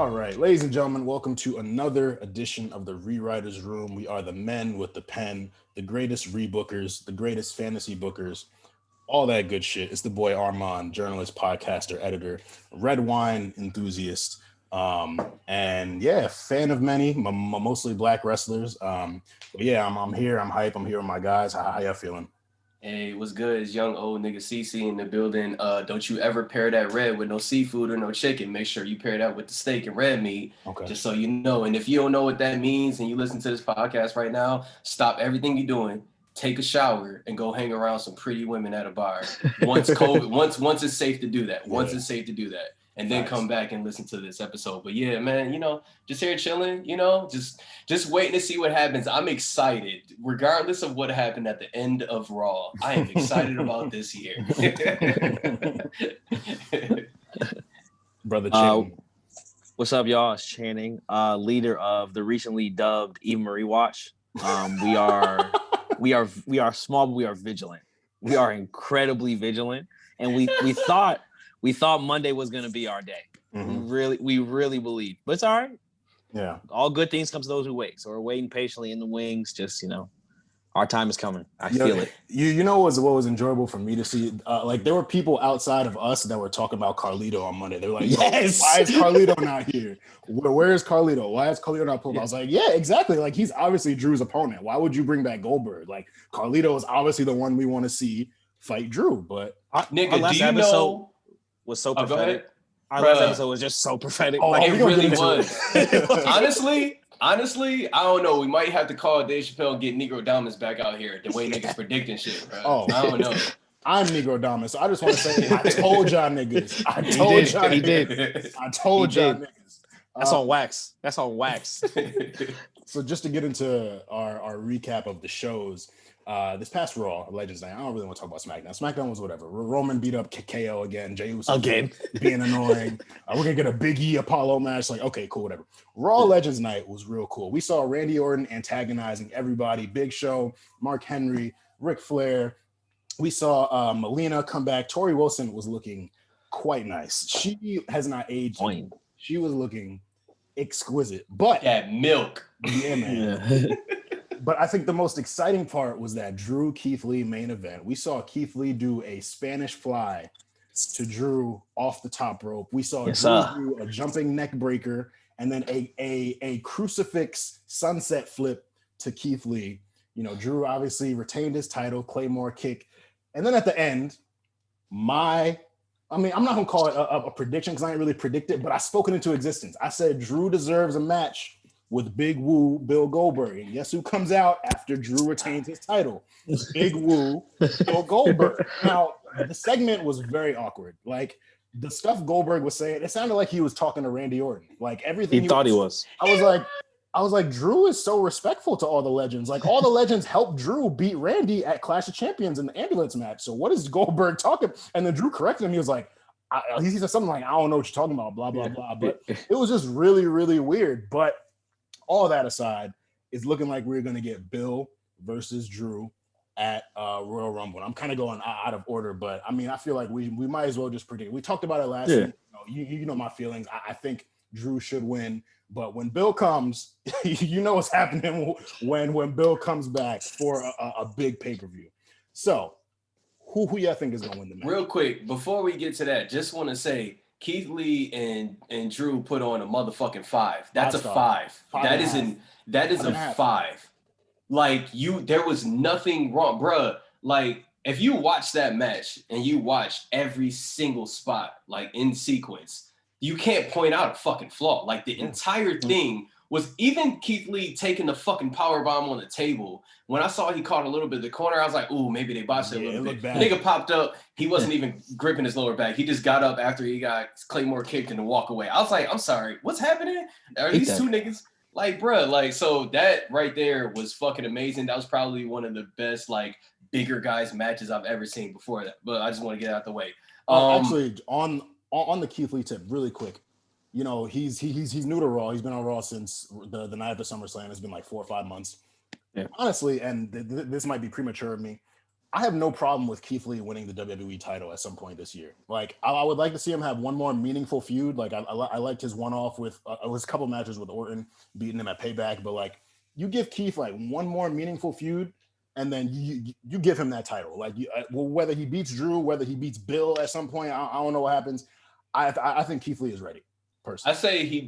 All right, ladies and gentlemen, welcome to another edition of the Rewriters Room. We are the men with the pen, the greatest rebookers, the greatest fantasy bookers, all that good shit. It's the boy Armon, journalist, podcaster, editor, red wine enthusiast, and yeah, fan of many, mostly black wrestlers. But yeah, I'm here. I'm hype. I'm here with my guys. How y'all feeling? Hey, what's good? It's young old nigga CC in the building. Don't you ever pair that red with no seafood or no chicken. Make sure you pair that with the steak and red meat, Okay. just so you know. And if you don't know what that means and you listen to this podcast right now, stop everything you're doing, take a shower, and go hang around some pretty women at a bar. Once it's safe to do that. Once it's safe to do that. And then come back and listen to this episode. But yeah, man, just here chilling, just waiting to see what happens. I'm excited, regardless of what happened at the end of Raw. I am excited about this year. Brother Channing. What's up, y'all? It's Channing, leader of the recently dubbed Eva Marie Watch. We are small, but we are vigilant. We are incredibly vigilant, and we thought Monday was gonna be our day. Mm-hmm. We really believe, but it's all right. Yeah, all good things come to those who wait. So we're waiting patiently in the wings. Just our time is coming. I feel it. You know what was enjoyable for me to see? Like there were people outside of us that were talking about Carlito on Monday. They were like, yes, why is Carlito not here? Where is Carlito? Why is Carlito not pulled? I was like, yeah, exactly. Like he's obviously Drew's opponent. Why would you bring back Goldberg? Like Carlito is obviously the one we want to see fight Drew. But nigga, do you know? Was so prophetic. Our last episode was just so prophetic. Oh, it really was. Honestly, I don't know. We might have to call Dave Chappelle and get Negro Dominus back out here. The way niggas predicting shit, bro. Oh, I don't know. I'm Negro Dominus, so I just want to say I told y'all niggas. I told y'all niggas. That's on wax. That's on wax. So just to get into our recap of the shows, this past Raw, Legends Night, I don't really want to talk about SmackDown. SmackDown was whatever. Roman beat up KO again. Jey Uso again being annoying. We're gonna get a Big E Apollo match. Like, okay, cool, whatever. Raw Legends Night was real cool. We saw Randy Orton antagonizing everybody. Big Show, Mark Henry, Ric Flair. We saw Melina come back. Tori Wilson was looking quite nice. She has not aged. She was looking exquisite. But that milk. Yeah, man. Yeah. But I think the most exciting part was that Drew Keith Lee main event. We saw Keith Lee do a Spanish fly to Drew off the top rope. We saw Drew do a jumping neck breaker and then a crucifix sunset flip to Keith Lee. Drew obviously retained his title, Claymore kick. And then at the end, I'm not going to call it a prediction because I ain't really predict it, but I spoke it into existence. I said Drew deserves a match with Big Woo Bill Goldberg. And guess who comes out after Drew retains his title? Big Woo Bill Goldberg. Now, the segment was very awkward. Like, the stuff Goldberg was saying, it sounded like he was talking to Randy Orton. Like, everything he thought he was. I was like, Drew is so respectful to all the legends. Like, all the legends helped Drew beat Randy at Clash of Champions in the ambulance match. So what is Goldberg talking? And then Drew corrected him. He was like, he said something like, I don't know what you're talking about, blah, blah, blah. But it was just really, really weird. But all that aside, it's looking like we're going to get Bill versus Drew at Royal Rumble. And I'm kind of going out of order, but I feel like we might as well just predict. We talked about it last week. You know my feelings. I think Drew should win, but when Bill comes, you know what's happening when Bill comes back for a big pay-per-view. So who y'all think is going to win the match? Real quick, before we get to that, just want to say, Keith Lee and Drew put on a motherfucking 5. That's a 5. That is a 5. Like there was nothing wrong, bruh. Like if you watch that match and you watch every single spot like in sequence, you can't point out a fucking flaw. Like the entire thing was, even Keith Lee taking the fucking power bomb on the table. When I saw he caught a little bit of the corner, I was like, ooh, maybe they botched it a little bit. Nigga popped up. He wasn't even gripping his lower back. He just got up after he got Claymore kicked and to walk away. I was like, I'm sorry, what's happening? Are these two niggas? Like, bruh, like, so that right there was fucking amazing. That was probably one of the best, like, bigger guys matches I've ever seen before that. But I just want to get out the way. Actually, on the Keith Lee tip, really quick. He's new to Raw. He's been on Raw since the night of the SummerSlam. It's been like 4 or 5 months. Yeah. Honestly, and this might be premature of me, I have no problem with Keith Lee winning the WWE title at some point this year. Like, I would like to see him have one more meaningful feud. Like, I liked his one-off with his couple matches with Orton, beating him at Payback. But like, you give Keith like one more meaningful feud, and then you give him that title. Like, whether he beats Drew, whether he beats Bill at some point, I don't know what happens. I think Keith Lee is ready. Personally, I say he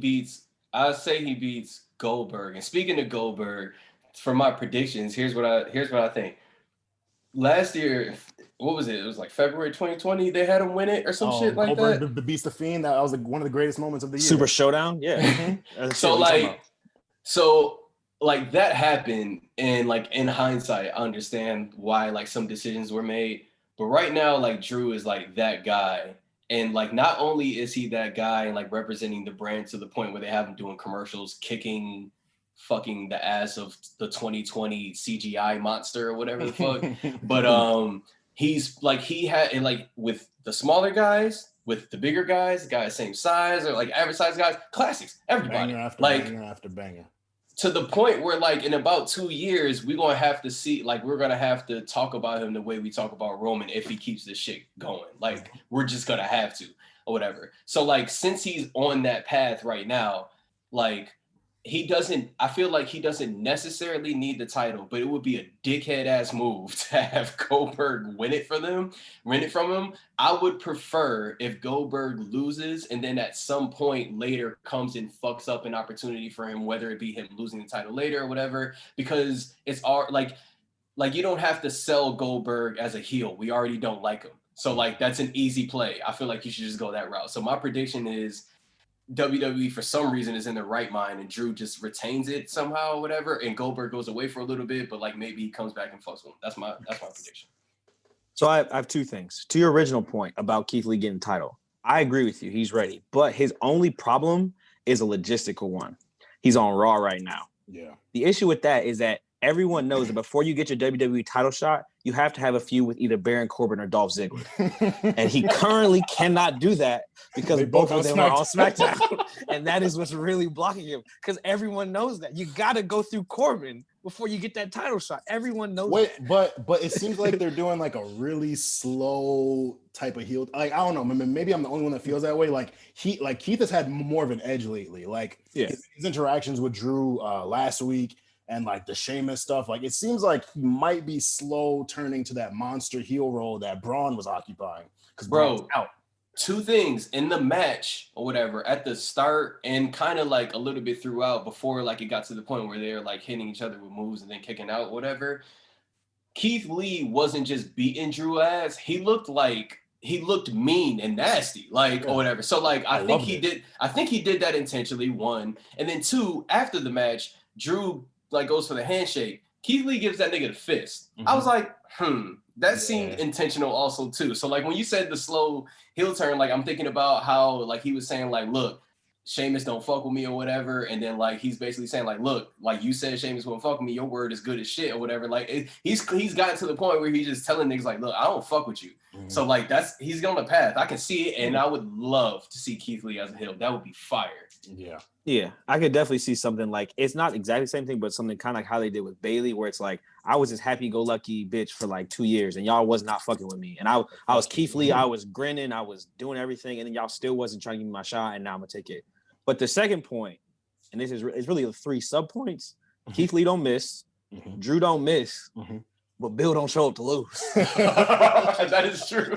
beats Goldberg. And speaking of Goldberg, for my predictions, here's what I think. Last year, what was it? It was like February 2020. They had him win it or some shit like Goldberg that. The beats the Fiend. That was like one of the greatest moments of the year. Super Showdown. Yeah. So that happened, and like in hindsight, I understand why like some decisions were made. But right now, like Drew is like that guy. And like, not only is he that guy and like representing the brand to the point where they have him doing commercials, kicking fucking the ass of the 2020 CGI monster or whatever the fuck. But he's like, he had, and like with the smaller guys, with the bigger guys, the guys same size or like average size guys, classics, everybody. Banger after banger. To the point where like in about 2 years, we're going to have to talk about him the way we talk about Roman if he keeps this shit going. Like, we're just going to have to or whatever. So like, since he's on that path right now, like I feel like he doesn't necessarily need the title, but it would be a dickhead ass move to have Goldberg win it from him. I would prefer if Goldberg loses and then at some point later comes and fucks up an opportunity for him, whether it be him losing the title later or whatever, because it's like you don't have to sell Goldberg as a heel. We already don't like him. So like, that's an easy play. I feel like you should just go that route. So my prediction is WWE for some reason is in the right mind and Drew just retains it somehow or whatever, and Goldberg goes away for a little bit, but like maybe he comes back and fucks with him. That's my prediction. So I have two things. To your original point about Keith Lee getting the title, I agree with you. He's ready, but his only problem is a logistical one. He's on Raw right now. Yeah. The issue with that is that everyone knows that before you get your WWE title shot, you have to have a feud with either Baron Corbin or Dolph Ziggler. And he currently cannot do that because both of them are on SmackDown. And that is what's really blocking him, because everyone knows that. You got to go through Corbin before you get that title shot. Everyone knows that. But it seems like they're doing like a really slow type of heel. Like, I don't know. Maybe I'm the only one that feels that way. Like Keith has had more of an edge lately. Like his interactions with Drew last week, and like the Sheamus stuff, like it seems like he might be slow turning to that monster heel role that Braun was occupying. Because Braun's out. Two things in the match or whatever at the start and kind of like a little bit throughout before like it got to the point where they're like hitting each other with moves and then kicking out, whatever. Keith Lee wasn't just beating Drew ass. He looked mean and nasty, like or whatever. So like I think he did that intentionally, one. And then two, after the match, Drew like goes for the handshake. Keith Lee gives that nigga the fist. I was like, that seemed intentional also too. So like when you said the slow heel turn, like I'm thinking about how like he was saying like, look, Sheamus don't fuck with me or whatever. And then like he's basically saying like, look, like you said Sheamus won't fuck with me, your word is good as shit or whatever. Like he's gotten to the point where he's just telling niggas like, look, I don't fuck with you. So like he's on the path. I can see it, and I would love to see Keith Lee as a heel. That would be fire. Yeah, I could definitely see something like, it's not exactly the same thing, but something kind of like how they did with Bayley, where it's like, I was this happy-go-lucky bitch for like 2 years, and y'all was not fucking with me. And I was Keith Lee, I was grinning, I was doing everything, and then y'all still wasn't trying to give me my shot, and now I'm gonna take it. But the second point, and this is it's really the three sub-points, Keith Lee don't miss, Drew don't miss, but Bill don't show up to lose. That is true.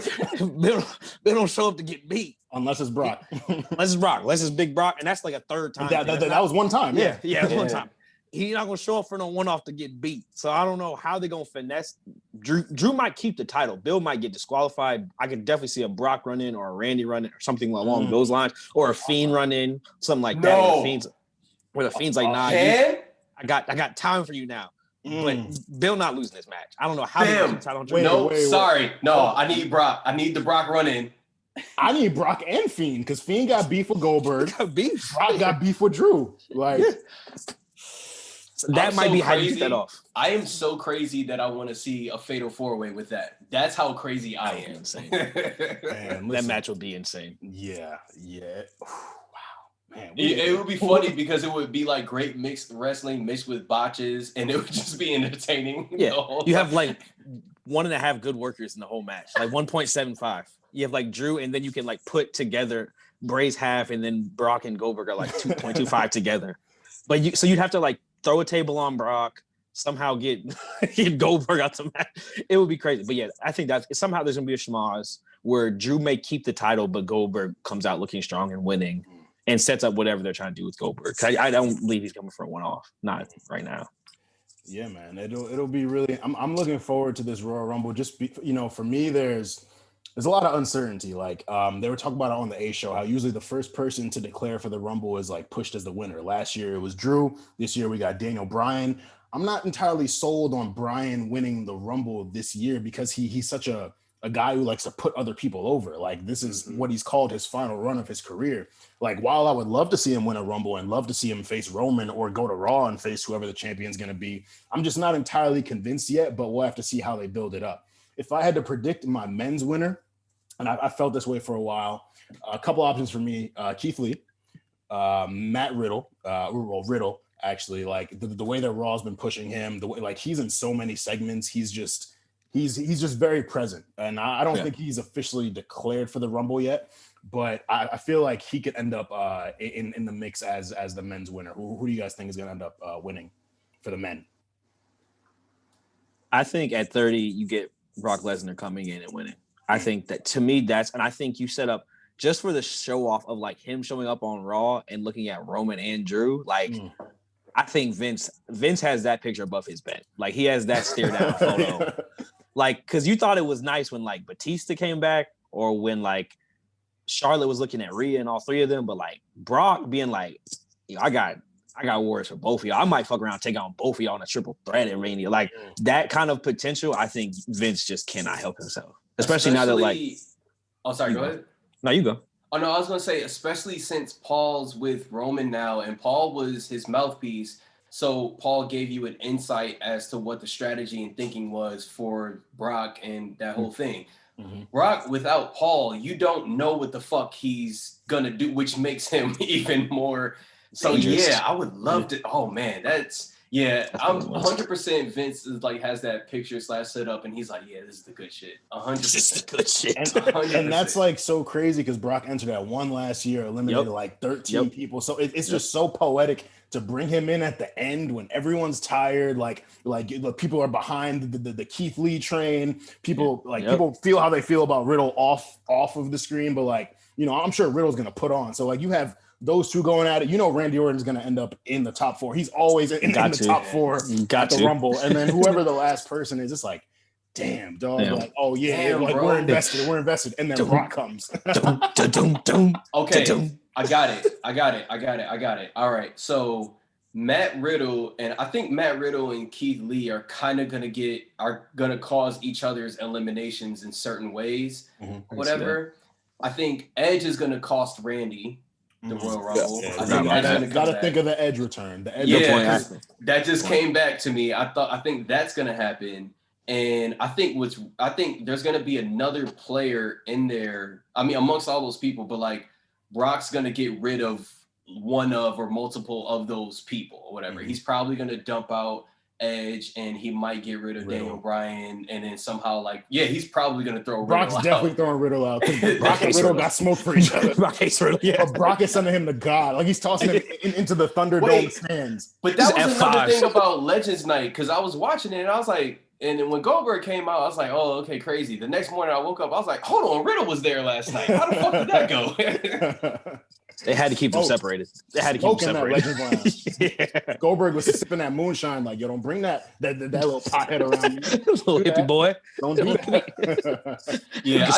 Bill don't show up to get beat. Unless it's Brock. Unless it's Big Brock, and that's like a third time. That was one time. Yeah, one time. He's not gonna show up for no one-off to get beat. So I don't know how they're gonna finesse. Drew might keep the title. Bill might get disqualified. I could definitely see a Brock run in or a Randy run in or something along those lines, or a Fiend run in, something like that. Where the Fiend's like, nah, I got time for you now. But Bill not losing this match. I don't know how. I need Brock. I need the Brock run in. I need Brock and Fiend, because Fiend got beef with Goldberg. Brock got beef with Drew. Like that might be how you get that off. I am so crazy that I want to see a fatal four-way with that. That's how crazy I am. Insane. Man, that match would be insane. Yeah. Man, it would be funny because it would be like great mixed wrestling mixed with botches, and it would just be entertaining. Yeah, you have like 1.5 good workers in the whole match, like 1.75. You have like Drew, and then you can like put together Bray's half, and then Brock and Goldberg are like 2.25 together. But you'd have to like throw a table on Brock, somehow get Goldberg out the match. It would be crazy. But yeah, I think that somehow there's gonna be a schmoz where Drew may keep the title, but Goldberg comes out looking strong and winning, and sets up whatever they're trying to do with Goldberg. I don't believe he's coming for a one-off. Not right now. Yeah, man, it'll be really. I'm looking forward to this Royal Rumble. For me, there's a lot of uncertainty. Like they were talking about it on the A show, how usually the first person to declare for the Rumble is like pushed as the winner. Last year it was Drew. This year we got Daniel Bryan. I'm not entirely sold on Bryan winning the Rumble this year because he's such a guy who likes to put other people over. Like this is what he's called his final run of his career. Like while I would love to see him win a Rumble and love to see him face Roman or go to Raw and face whoever the champion's going to be, I'm just not entirely convinced yet, but we'll have to see how they build it up. If I had to predict my men's winner, and I felt this way for a while, a couple options for me, Keith Lee, Matt Riddle, Riddle, actually, like the way that Raw's been pushing him, the way like he's in so many segments, he's just very present. And I don't think he's officially declared for the Rumble yet, but I feel like he could end up in the mix as the men's winner. Who do you guys think is going to end up winning for the men? I think at 30, you get Brock Lesnar coming in and winning. I think that to me, and I think you set up just for the show off of like him showing up on Raw and looking at Roman and Drew. Like, I think Vince has that picture above his bed. Like he has that stare down photo. Like, cause you thought it was nice when like Batista came back or when like Charlotte was looking at Rhea and all three of them, but like Brock being like, I got words for both of y'all. I might fuck around, take on both of y'all in a triple threat at Mania. Like that kind of potential, I think Vince just cannot help himself. Especially now that like, oh, sorry, go ahead. No, you go. Oh no, I was gonna say, especially since Paul's with Roman now, and Paul was his mouthpiece, so Paul gave you an insight as to what the strategy and thinking was for Brock and that whole thing. Brock, without Paul, you don't know what the fuck he's gonna do, which makes him even more. So dangerous. Yeah, I would love to. Oh man, that's I'm 100%. Vince is like has that picture / set up, and he's like, yeah, this is the good shit. 100%. This is the good shit. And that's like so crazy because Brock entered that one last year, eliminated like 13 people. So it's just so poetic to bring him in at the end when everyone's tired. Like people are behind the Keith Lee train. People people feel how they feel about Riddle off of the screen, but like I'm sure Riddle's gonna put on. So like you have those two going at it. Randy Orton's going to end up in the top 4. He's always in the top 4 at the Rumble. And then whoever the last person is, it's like, damn, dog. Damn. Like, oh, yeah, damn, like we're invested. And then Brock comes. Okay, I got it. All right, so Matt Riddle, and I think Matt Riddle and Keith Lee are kind of going to cause each other's eliminations in certain ways, whatever. I think Edge is going to cost Randy the Royal Rumble. I think gotta think of the Edge return. The Edge return. That just came back to me. I think that's gonna happen. And I think there's gonna be another player in there. I mean, amongst all those people, but like Brock's gonna get rid of one of or multiple of those people or whatever. He's probably gonna dump out Edge, and he might get rid of Daniel Bryan, and then somehow he's probably gonna throw Brock's Riddle definitely throwing Riddle out. Brock and Riddle got smoked for each other. Brock hates Riddle. Yeah, but Brock is sending him to God. Like he's tossing him into the Thunderdome stands. But that was another thing about Legends Night, because I was watching it and I was like, and then when Goldberg came out, I was like, oh, okay, crazy. The next morning I woke up, I was like, hold on, Riddle was there last night. How the fuck did that go? They had to keep them separated. Goldberg was sipping that moonshine like, yo, don't bring that little pothead around me. Little hippie boy. Don't do that.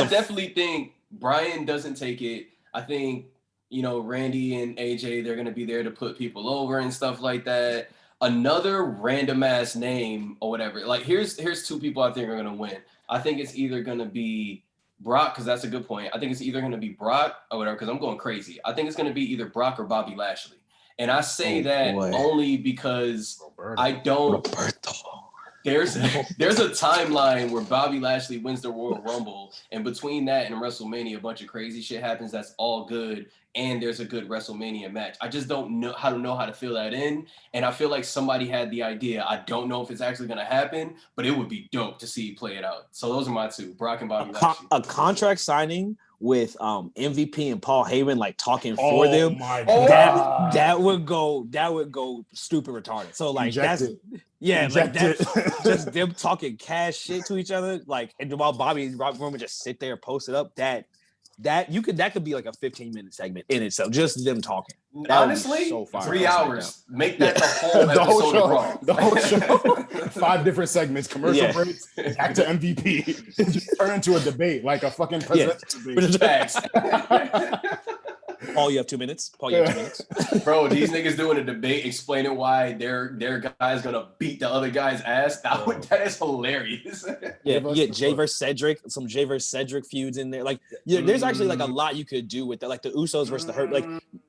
I definitely think Bryan doesn't take it. I think, Randy and AJ, they're going to be there to put people over and stuff like that. Another random ass name or whatever. Like here's 2 people I think are going to win. I think it's either going to be Brock, because that's a good point. I think it's either going to be Brock or whatever, because I'm going crazy. I think it's going to be either Brock or Bobby Lashley. And I say only because I don't. There's a timeline where Bobby Lashley wins the Royal Rumble, and between that and WrestleMania, a bunch of crazy shit happens. That's all good, and there's a good WrestleMania match. I just don't know how to fill that in, and I feel like somebody had the idea. I don't know if it's actually gonna happen, but it would be dope to see play it out. So those are my two: Brock and Bobby Lashley. A contract signing with MVP and Paul Heyman like talking for them. My God. That would go stupid retarded. So like that's just them talking cash shit to each other. Like, and while Bobby and Roman just sit there and post it up, that could be like a 15-minute segment in itself, just them talking. Honestly, so 3 hours. Make that the whole episode of Raw. The whole show. 5 different segments, commercial breaks, back to MVP. Just turn into a debate, like a fucking presidential debate. Facts. Paul, you have 2 minutes. Bro, these niggas doing a debate explaining why their guy's gonna beat the other guy's ass. That is hilarious. Yeah, you get Jay versus Cedric, some Jay versus Cedric feuds in there. Like, there's actually like a lot you could do with that, like the Usos versus the Hurt. Like,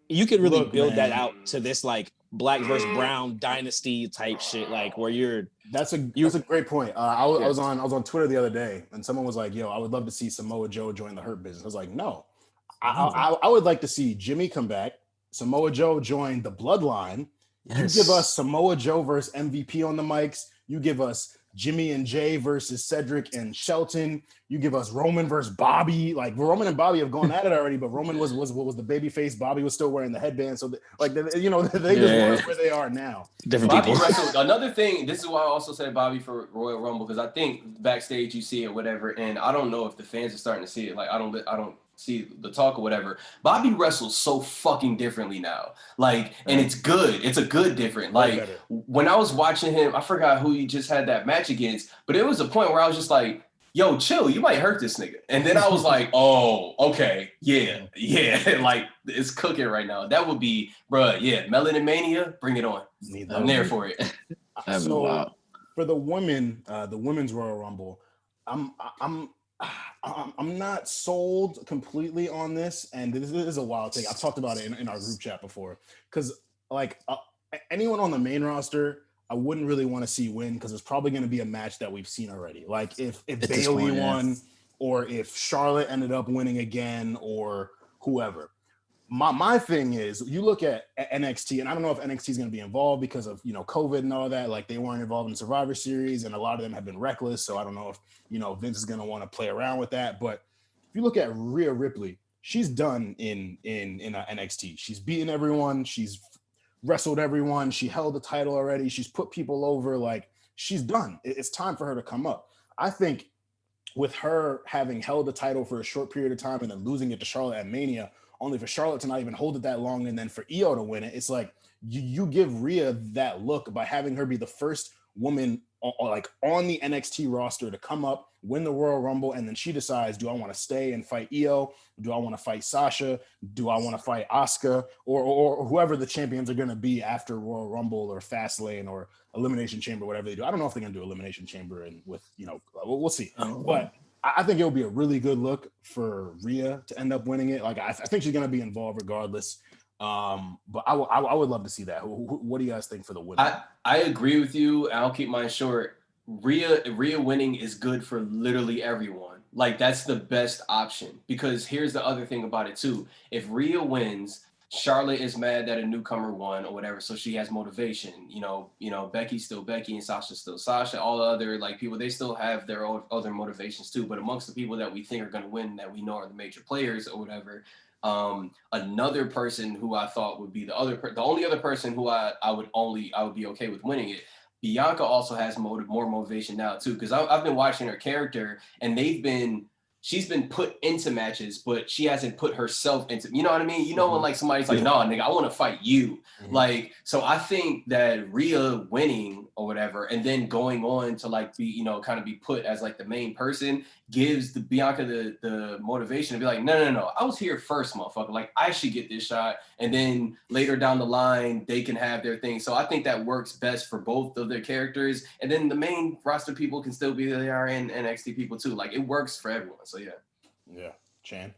you could really build that out to this like Black versus Brown dynasty type shit. Like, where you're. That's a great point. I was on Twitter the other day, and someone was like, "Yo, I would love to see Samoa Joe join the Hurt Business." I was like, "No." I would like to see Jimmy come back, Samoa Joe join the Bloodline. Yes. You give us Samoa Joe versus MVP on the mics. You give us Jimmy and Jay versus Cedric and Shelton. You give us Roman versus Bobby. Like, Roman and Bobby have gone at it already, but Roman was the baby face. Bobby was still wearing the headband. So they just weren't where they are now. Different Bobby people. wrestled. Another thing, this is why I also said Bobby for Royal Rumble, because I think backstage you see it, whatever, and I don't know if the fans are starting to see it. Like, I don't see the talk or whatever. Bobby wrestles so fucking differently now. Like, and it's good. It's a good different. Like, when I was watching him, I forgot who he just had that match against, but it was a point where I was just like, yo, chill, you might hurt this nigga. And then I was like, oh, okay, yeah. Like, it's cooking right now. That would be, bruh, yeah, Melanin Mania, bring it on. I'm there for it. So, for the women, the women's Royal Rumble, I'm not sold completely on this, and this is a wild take. I've talked about it in our group chat before, because like anyone on the main roster, I wouldn't really want to see win, because it's probably going to be a match that we've seen already. Like if Bayley won, or if Charlotte ended up winning again, or whoever. My thing is, you look at NXT, and I don't know if NXT is going to be involved because of COVID and all that. Like, they weren't involved in Survivor Series, and a lot of them have been reckless. So I don't know if Vince is going to want to play around with that. But if you look at Rhea Ripley, she's done in NXT. She's beaten everyone. She's wrestled everyone. She held the title already. She's put people over. Like, she's done. It's time for her to come up. I think with her having held the title for a short period of time and then losing it to Charlotte at Mania, only for Charlotte to not even hold it that long, and then for Io to win it, it's like you give Rhea that look by having her be the first woman on the NXT roster to come up, win the Royal Rumble, and then she decides, do I want to stay and fight Io? Do I want to fight Sasha? Do I want to fight Asuka? Or whoever the champions are going to be after Royal Rumble or Fastlane or Elimination Chamber, whatever they do. I don't know if they're going to do Elimination Chamber and we'll see. But I think it'll be a really good look for Rhea to end up winning it. Like, I think she's going to be involved regardless. But I would love to see that. What do you guys think for the women? I agree with you. I'll keep mine short. Rhea winning is good for literally everyone. Like, that's the best option, because here's the other thing about it too. If Rhea wins, Charlotte is mad that a newcomer won or whatever, so she has motivation. Becky's still Becky and Sasha's still Sasha. All the other people, they still have their own other motivations too. But amongst the people that we think are going to win, that we know are the major players or whatever, another person who I thought would be the only other person who I would be okay with winning it. Bianca also has more motivation now too, because I've been watching her character, and she's been put into matches, but she hasn't put herself into, you know what I mean? When somebody's like, no, nigga, I want to fight you. Mm-hmm. So I think that Rhea winning or whatever, and then going on to be, kind of be put as the main person, gives the Bianca the motivation to be like, no, I was here first, motherfucker. I should get this shot. And then later down the line, they can have their thing. So I think that works best for both of their characters. And then the main roster people can still be who they are, in NXT people too. It works for everyone. So yeah. Yeah. Chan?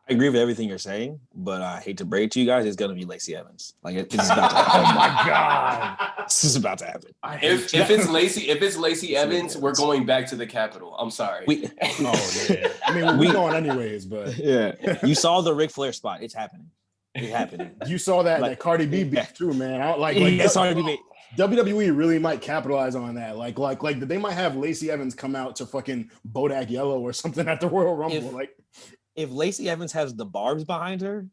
I agree with everything you're saying, but I hate to break it to you guys, it's gonna be Lacey Evans. Like it's about to happen. Oh my god, this is about to happen. If it's Lacey Evans, we're going back to the Capitol. I'm sorry. I mean, we're going anyways, but yeah, you saw the Ric Flair spot. It's happening. It's happening. You saw that Cardi B beat too, man. Cardi B. WWE really might capitalize on that. Like they might have Lacey Evans come out to fucking Bodak Yellow or something at the Royal Rumble. If Lacey Evans has the barbs behind her,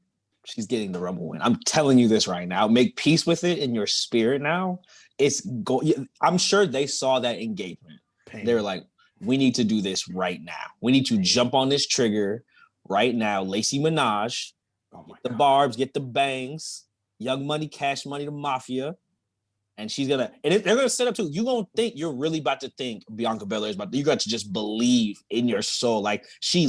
she's getting the Rumble win. I'm telling you this right now. Make peace with it in your spirit now. I'm sure they saw that engagement. They were like, we need to do this right now. We need to jump on this trigger right now. Lacey Minaj, get the barbs, get the bangs, Young Money, Cash Money, the Mafia. And they're gonna set up too. You're really about to think Bianca Belair is you got to just believe in your soul. Like she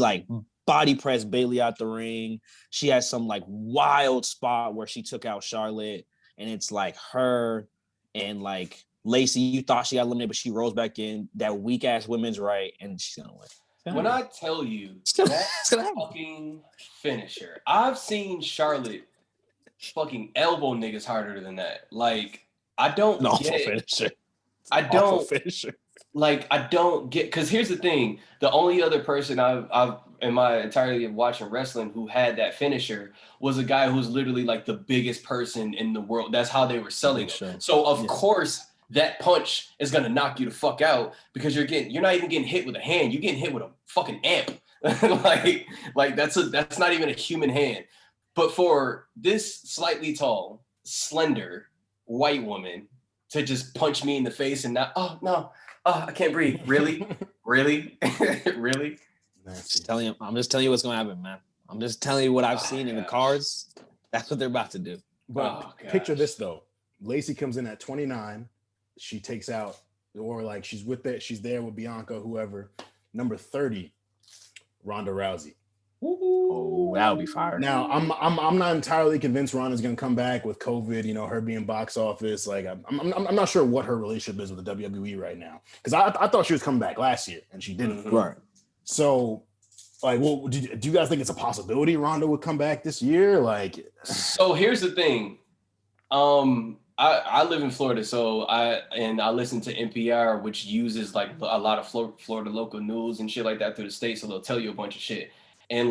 body pressed Bayley out the ring. She has some wild spot where she took out Charlotte, and it's her and Lacey. You thought she got eliminated, but she rose back in. That weak ass women's right, and she's gonna win. When I tell you that fucking finisher, I've seen Charlotte fucking elbow niggas harder than that. I don't get finisher. I don't get, because here's the thing. The only other person I've in my entirety of watching wrestling who had that finisher was a guy who's literally the biggest person in the world. That's how they were selling it. So of course that punch is gonna knock you the fuck out, because you're not even getting hit with a hand, you're getting hit with a fucking amp. That's not even a human hand. But for this slightly tall, slender white woman to just punch me in the face and not, I can't breathe. Really? Really? Really? I'm just telling you what's gonna happen, man. I'm just telling you what I've seen in the cards. That's what they're about to do. But picture this though. Lacey comes in at 29. She takes out, or she's there with Bianca, whoever. Number 30, Ronda Rousey. Oh, that would be fire. Now, I'm not entirely convinced Ronda's gonna come back with COVID. Her being box office. I'm not sure what her relationship is with the WWE right now, because I thought she was coming back last year and she didn't. Right. So, do you guys think it's a possibility Ronda would come back this year? So here's the thing. I live in Florida, so I listen to NPR, which uses a lot of Florida local news and shit like that through the state, so they'll tell you a bunch of shit. And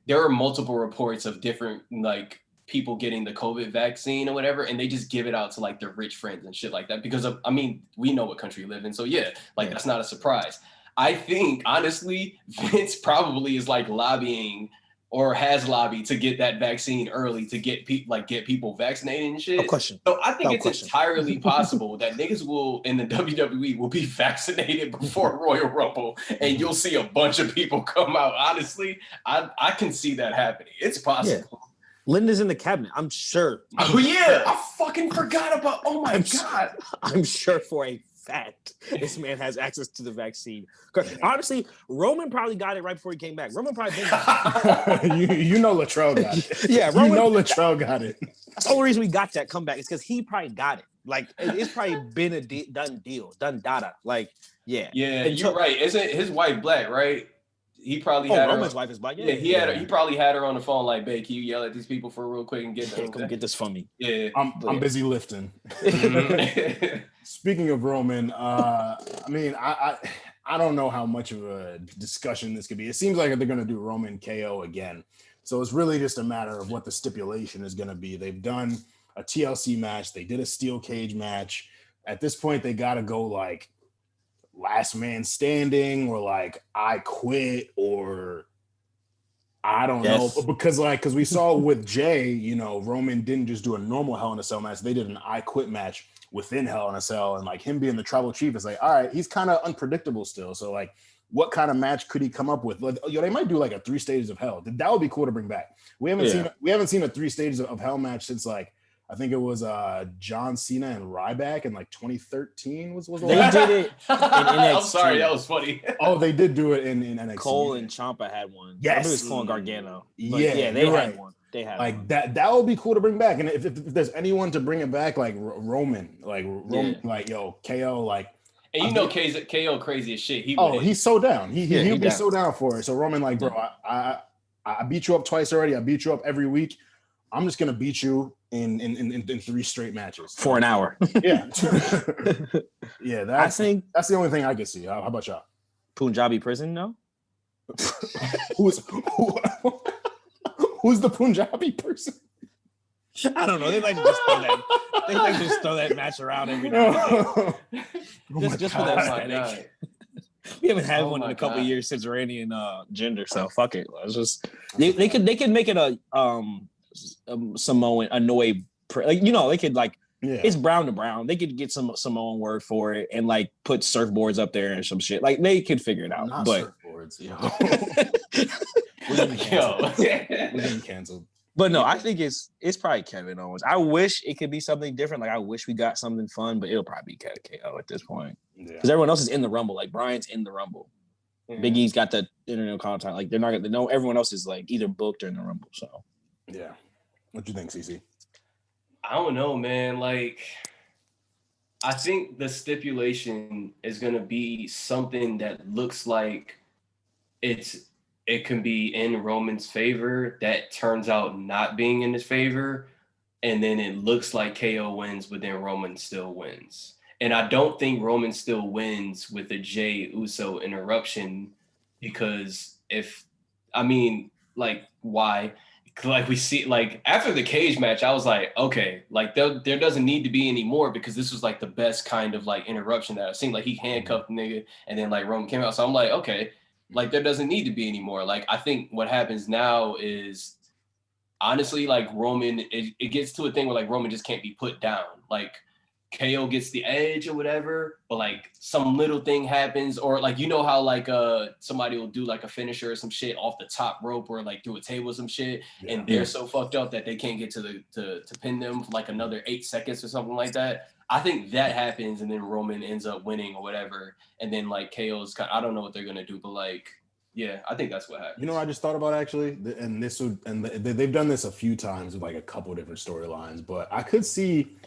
there are multiple reports of different people getting the COVID vaccine or whatever, and they just give it out to their rich friends and shit like that, because we know what country we live in, so that's not a surprise. I think honestly Vince probably is lobbying or has lobbied to get that vaccine early to get people vaccinated and shit. No question. So I think it's entirely possible that niggas in the WWE will be vaccinated before Royal Rumble, and you'll see a bunch of people come out. Honestly, I can see that happening. It's possible. Yeah. Linda's in the cabinet, I'm sure. I fucking forgot about. Oh my god. I'm sure for a fact this man has access to the vaccine. Honestly, Roman probably got it right before he came back. Roman probably you know Latrell got it. Yeah, Roman, Latrell got it. That's the only reason we got that comeback is because he probably got it. It's probably been a done deal, done data. Yeah, you're right. Isn't his wife black, right? He probably had Roman's wife is black. Yeah, he probably had her on the phone babe, can you yell at these people for real quick and get them? Come get this from me. Yeah, I'm busy lifting. Speaking of Roman, I don't know how much of a discussion this could be. It seems like they're going to do Roman KO again, so it's really just a matter of what the stipulation is going to be. They've done a TLC match, they did a steel cage match. At this point, they got to go last man standing, or I quit, or I don't know, because we saw with Jay, Roman didn't just do a normal Hell in a Cell match. They did an I quit match within Hell in a Cell, and him being the tribal chief is all right, he's kind of unpredictable still. So what kind of match could he come up with? They might do a 3 stages of Hell. That would be cool to bring back. We haven't seen a 3 stages of Hell match since I think it was John Cena and Ryback in 2013 was the last. They did it in NXT. I'm sorry, that was funny. Oh, they did do it in NXT. Cole and Ciampa had one. Yes. I think it was Cole and Gargano. Yeah, they had one. They had one. That would be cool to bring back. And if there's anyone to bring it back, Roman, KO, and KO crazy as shit. He's so down. He'll be so down for it. So Roman, bro, I beat you up twice already. I beat you up every week. I'm just gonna beat you in 3 straight matches for an hour. Yeah, yeah. I think that's the only thing I can see. How about y'all? Punjabi prison? No. Who's the Punjabi person? I don't know. They like to just throw that. They like to just throw that match around every now and then. Just for that aesthetic. We haven't had one in a couple of years since Randy and Gender, so fuck it. Let's just they could make it a Samoan annoy like they could like it's brown to brown. They could get some Samoan word for it and like put surfboards up there and some shit. Like they could figure it out. Not but surfboards, We're getting canceled. But no, I think it's probably Kevin Owens. I wish it could be something different. Like I wish we got something fun, but it'll probably be KO at this point. Because everyone else is in the Rumble. Like Bryan's in the Rumble. Big E's got the internet contact. Like they're not gonna know. Everyone else is like either booked or in the Rumble. So yeah, what you think, CC? I don't know, man. Like I think the stipulation is gonna be something that looks like it can be in Roman's favor that turns out not being in his favor, and then it looks like KO wins, but then Roman still wins. And I don't think Roman still wins with a Jey Uso interruption because why? Like we see, like after the cage match, I was like, okay, like there doesn't need to be any more because this was like the best kind of like interruption that I've seen. Like he handcuffed the nigga and then like Roman came out. So I'm like, okay, like there doesn't need to be any more. Like I think what happens now is honestly like Roman, it gets to a thing where like Roman just can't be put down. Like KO gets the edge or whatever, but like some little thing happens, or like how like somebody will do like a finisher or some shit off the top rope or like through a table or some shit, and they're so fucked up that they can't get to pin them for like another 8 seconds or something like that. I think that happens, and then Roman ends up winning or whatever, and then like KO's I don't know what they're gonna do, but like yeah, I think that's what happens. I just thought about actually, and they've done this a few times with like a couple different storylines, but I could see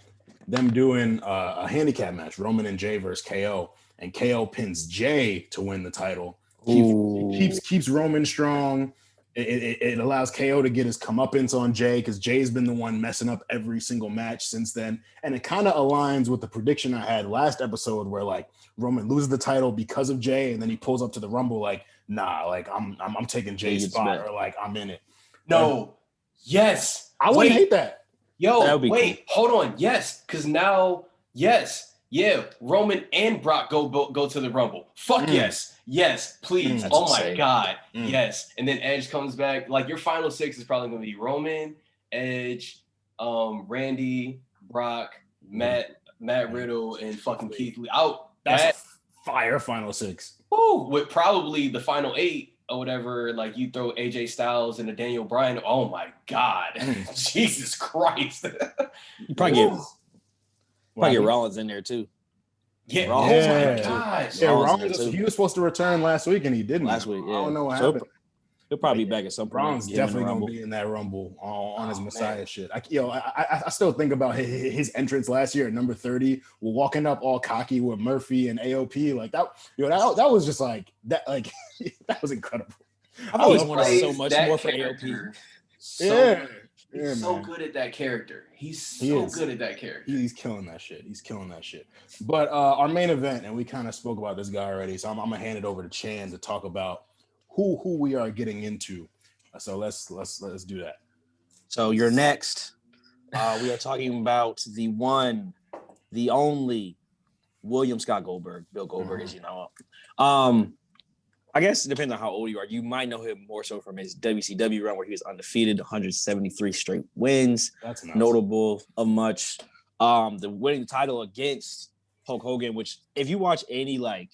them doing a handicap match, Roman and Jey versus KO, and KO pins Jey to win the title. Keeps Roman strong. It allows KO to get his comeuppance on Jey because Jay's been the one messing up every single match since then. And it kind of aligns with the prediction I had last episode where like Roman loses the title because of Jey, and then he pulls up to the Rumble like, nah, like I'm taking Jay's spot, or like I'm in it. No, yes, I wouldn't hate that. Yo, wait, hold on. Yes, because now, Roman and Brock go to the Rumble. Fuck yes, please. Oh my God, yes. And then Edge comes back. Like your final 6 is probably going to be Roman, Edge, Randy, Brock, Matt Riddle, and fucking Keith Lee. That's a fire final 6. Woo, with probably the final 8. Or whatever, like you throw AJ Styles and a Daniel Bryan. Oh my God, Jesus Christ! You probably get Rollins in there too. Yeah, Rollins, oh my gosh. Yeah, Rollins. He was supposed to return last week and he didn't. Last week, yeah. I don't know what happened. He'll probably be back at some point. Rollins definitely gonna be in that Rumble on his Messiah shit. I still think about his entrance last year at number 30, walking up all cocky with Murphy and AOP like that. That was just like that. Like that was incredible. I've always wanted so much more for AOP. He's so good at that character. He's so good at that character. He's killing that shit. But our main event, and we kind of spoke about this guy already, so I'm gonna hand it over to Chan to talk about who we are getting into. So let's do that. So you're next. We are talking about the one, the only William Scott Goldberg, Bill Goldberg, as you know. I guess it depends on how old you are. You might know him more so from his WCW run where he was undefeated, 173 straight wins. That's nuts. Notable of much. The winning title against Hulk Hogan, which if you watch any like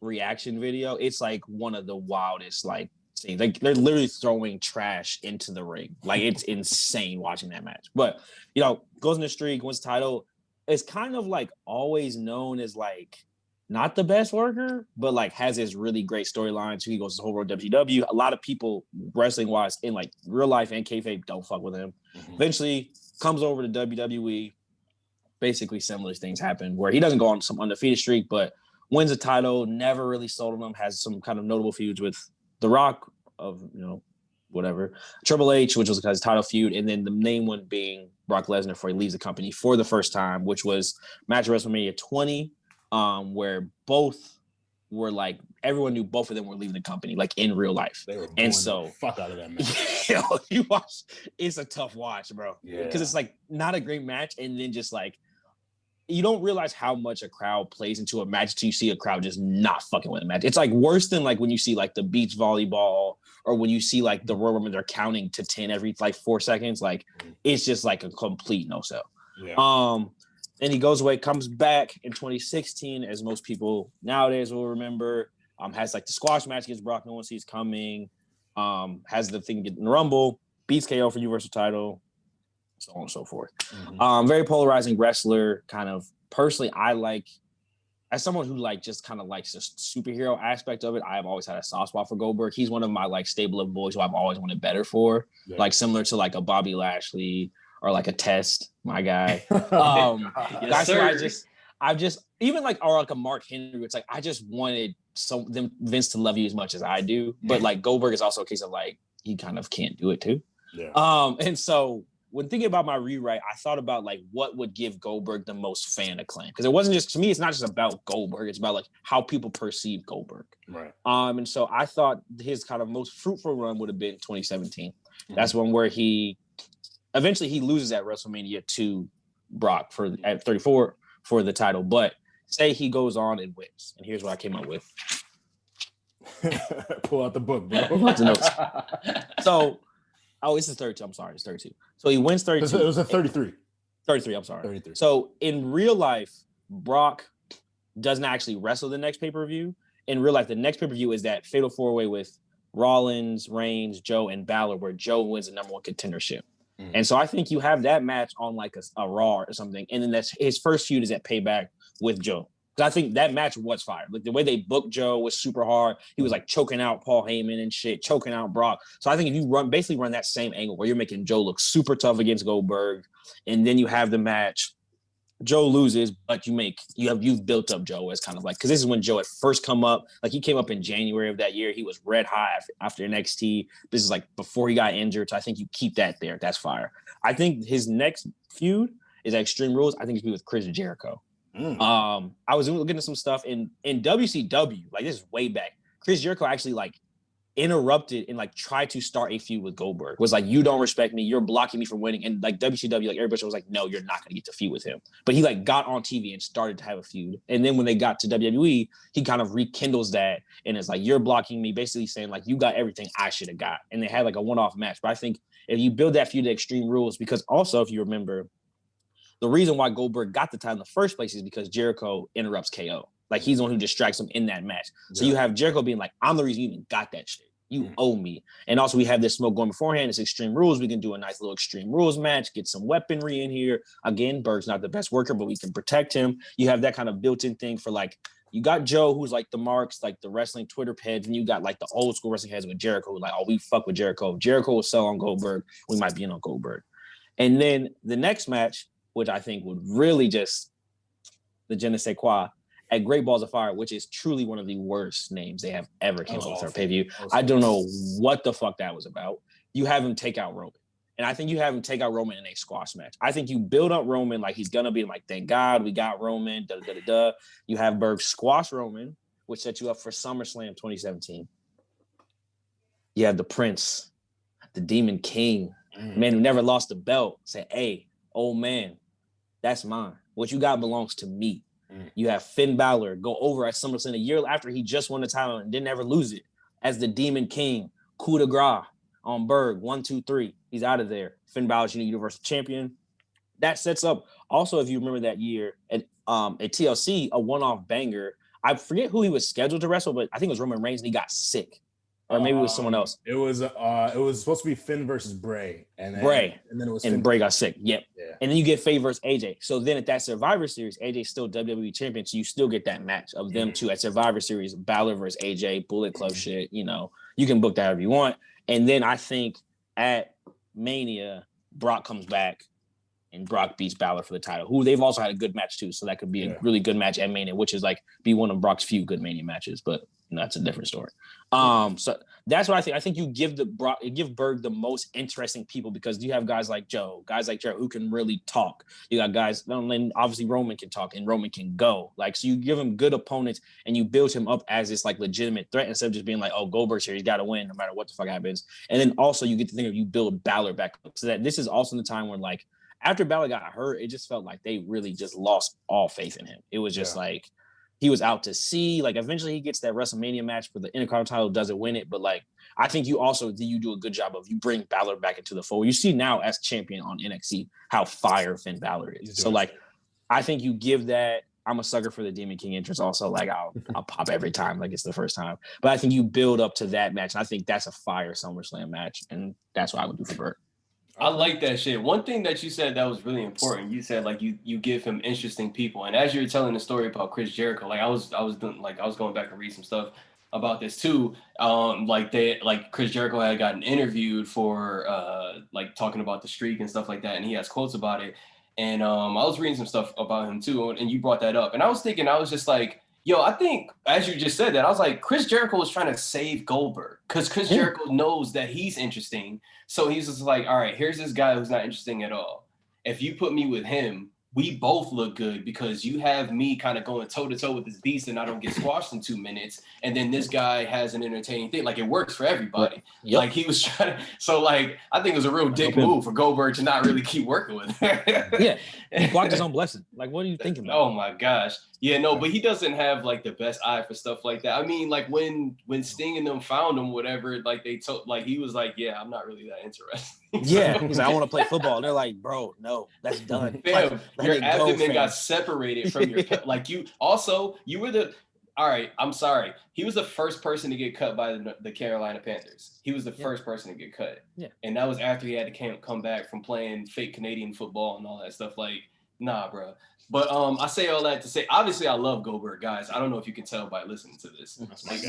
reaction video, it's like one of the wildest like scenes. Like they're literally throwing trash into the ring. Like it's insane watching that match. But goes in the streak, wins the title. It's kind of like always known as like not the best worker, but like has his really great storyline. So he goes the whole road WCW. A lot of people wrestling wise in like real life and kayfabe don't fuck with him. Eventually comes over to WWE. Basically similar things happen where he doesn't go on some undefeated streak, but wins a title, never really sold on him, has some kind of notable feuds with The Rock of, whatever. Triple H, which was his title feud, and then the main one being Brock Lesnar before he leaves the company for the first time, which was match of WrestleMania 20, where both were like everyone knew both of them were leaving the company, like in real life. They were and so the fuck out of that match. You watch, it's a tough watch, bro. Yeah, because it's like not a great match, and then just like you don't realize how much a crowd plays into a match until you see a crowd just not fucking with a match. It's like worse than like when you see like the beach volleyball or when you see like the Royal Rumble, they're counting to 10 every like 4 seconds. Like it's just like a complete no-sell. Yeah. And he goes away, comes back in 2016, as most people nowadays will remember. Has like the squash match against Brock, no one sees coming. Has the thing get in the Rumble, beats KO for Universal title, so on and so forth. Very polarizing wrestler. Kind of personally, I like, as someone who like just kind of likes the superhero aspect of it, I have always had a soft spot for Goldberg. He's one of my like stable of boys who I've always wanted better for, like similar to like a Bobby Lashley or like a Test, my guy. Yes, sir. I've just even like or like a Mark Henry. It's like I just wanted Vince to love you as much as I do, but like Goldberg is also a case of like he kind of can't do it too. And so when thinking about my rewrite, I thought about like what would give Goldberg the most fan acclaim, because it wasn't just, to me, it's not just about Goldberg, it's about like how people perceive Goldberg. Right. And so I thought his kind of most fruitful run would have been 2017. That's one where he eventually loses at WrestleMania to Brock at 34 for the title, but say he goes on and wins. And here's what I came up with. Pull out the book, bro. So, this is 32. I'm sorry, it's 32. So he wins 32. It was a 33. 33, I'm sorry. 33. So in real life, Brock doesn't actually wrestle the next pay-per-view. In real life, the next pay-per-view is that fatal four-way with Rollins, Reigns, Joe, and Balor, where Joe wins the number one contendership. And so I think you have that match on like a Raw or something, and then that's his first feud is at Payback with Joe. Because I think that match was fire. Like the way they booked Joe was super hard. He was like choking out Paul Heyman and shit, choking out Brock. So I think if you basically run that same angle where you're making Joe look super tough against Goldberg, and then you have the match, Joe loses, but you've built up Joe as kind of like, because this is when Joe had first come up. Like he came up in January of that year. He was red hot after NXT. This is like before he got injured. So I think you keep that there. That's fire. I think his next feud is Extreme Rules. I think it's with Chris Jericho. I was looking at some stuff in WCW, like this is way back. Chris Jericho actually like interrupted and like tried to start a feud with Goldberg. Was like, you don't respect me, you're blocking me from winning. And like WCW, like everybody was like, no, you're not gonna get to feud with him. But he like got on TV and started to have a feud. And then when they got to WWE, he kind of rekindles that and it's like, you're blocking me, basically saying like, you got everything I should have got. And they had like a one-off match. But I think if you build that feud to Extreme Rules, because also if you remember, the reason why Goldberg got the title in the first place is because Jericho interrupts KO. Like he's the one who distracts him in that match. So you have Jericho being like, I'm the reason you even got that shit. You owe me. And also we have this smoke going beforehand. It's Extreme Rules. We can do a nice little Extreme Rules match, get some weaponry in here. Again, Berg's not the best worker, but we can protect him. You have that kind of built-in thing for like, you got Joe, who's like the marks, like the wrestling Twitter heads, and you got like the old school wrestling heads with Jericho, who's like, oh, we fuck with Jericho. Jericho will sell on Goldberg. We might be in on Goldberg. And then the next match, which I think would really just the je ne sais quoi at Great Balls of Fire, which is truly one of the worst names they have ever came up with our pay-per-view. I don't know what the fuck that was about. You have him take out Roman. And I think you have him take out Roman in a squash match. I think you build up Roman like he's going to be like, thank God we got Roman, da-da-da-da. You have Berg squash Roman, which set you up for SummerSlam 2017. You have the Prince, the Demon King, man who never lost the belt, say, hey, old man, that's mine. What you got belongs to me. You have Finn Balor go over at SummerSlam a year after he just won the title and didn't ever lose it as the Demon King, coup de grace on Berg, 1, 2, 3. He's out of there. Finn Balor's Universal Champion. That sets up, also, if you remember that year at TLC, a one-off banger. I forget who he was scheduled to wrestle, but I think it was Roman Reigns and he got sick. Or maybe it was someone else. It was supposed to be Finn versus Bray, and then it was and Finn Bray got sick. Yep. Yeah. And then you get Faye versus AJ. So then at that Survivor Series, AJ's still WWE champion, so you still get that match of them two at Survivor Series, Balor versus AJ, Bullet Club shit. You know, you can book that however you want. And then I think at Mania, Brock comes back and Brock beats Balor for the title, who they've also had a good match too. So that could be a really good match at Mania, which is like be one of Brock's few good Mania matches. But and that's a different story. So that's what I think. I think you give Berg the most interesting people because you have guys like Joe, guys like Jared who can really talk. You got guys, and obviously Roman can talk and Roman can go. Like, so you give him good opponents and you build him up as this like legitimate threat instead of just being like, oh, Goldberg's here, he's got to win no matter what the fuck happens. And then also you get to think of you build Balor back up so that this is also the time when like after Balor got hurt, it just felt like they really just lost all faith in him. It was just like he was out to sea. Like eventually he gets that WrestleMania match for the Intercontinental title, doesn't win it, but like I think you do a good job of you bring Balor back into the fold. You see now as champion on NXT how fire Finn Balor is. So like I think you give that. I'm a sucker for the Demon King entrance also. Like I'll pop every time like it's the first time. But I think you build up to that match. And I think that's a fire SummerSlam match. And that's what I would do for Bert. I like that shit. One thing that you said that was really important. You said like you give him interesting people, and as you were telling the story about Chris Jericho, like I was going back and read some stuff about this too. Like Chris Jericho had gotten interviewed for like talking about the streak and stuff like that, and he has quotes about it. And I was reading some stuff about him too, and you brought that up, and I was thinking, I was just like, yo, I think as you just said that, I was like, Chris Jericho was trying to save Goldberg because Chris Jericho knows that he's interesting. So he's just like, all right, here's this guy who's not interesting at all. If you put me with him, we both look good because you have me kind of going toe to toe with this beast and I don't get squashed in 2 minutes. And then this guy has an entertaining thing. Like it works for everybody. Yep. Like he was trying to, so like, I think it was a real dick move for Goldberg to not really keep working with him. Yeah. He blocked his own blessing. Like, what are you thinking about? Oh my gosh. Yeah, no, but he doesn't have like the best eye for stuff like that. I mean, like when Sting and them found him, whatever, like they told, like he was like, yeah, I'm not really that interested. Yeah, he's like, I want to play football. And they're like, bro, no, that's done. Fam, your abdomen got separated from your like you. Also, you were the. All right, I'm sorry. He was the first person to get cut by the Carolina Panthers. He was the first person to get cut. Yeah, and that was after he had to come back from playing fake Canadian football and all that stuff. Like, nah, bro. But I say all that to say, obviously, I love Goldberg, guys. I don't know if you can tell by listening to this,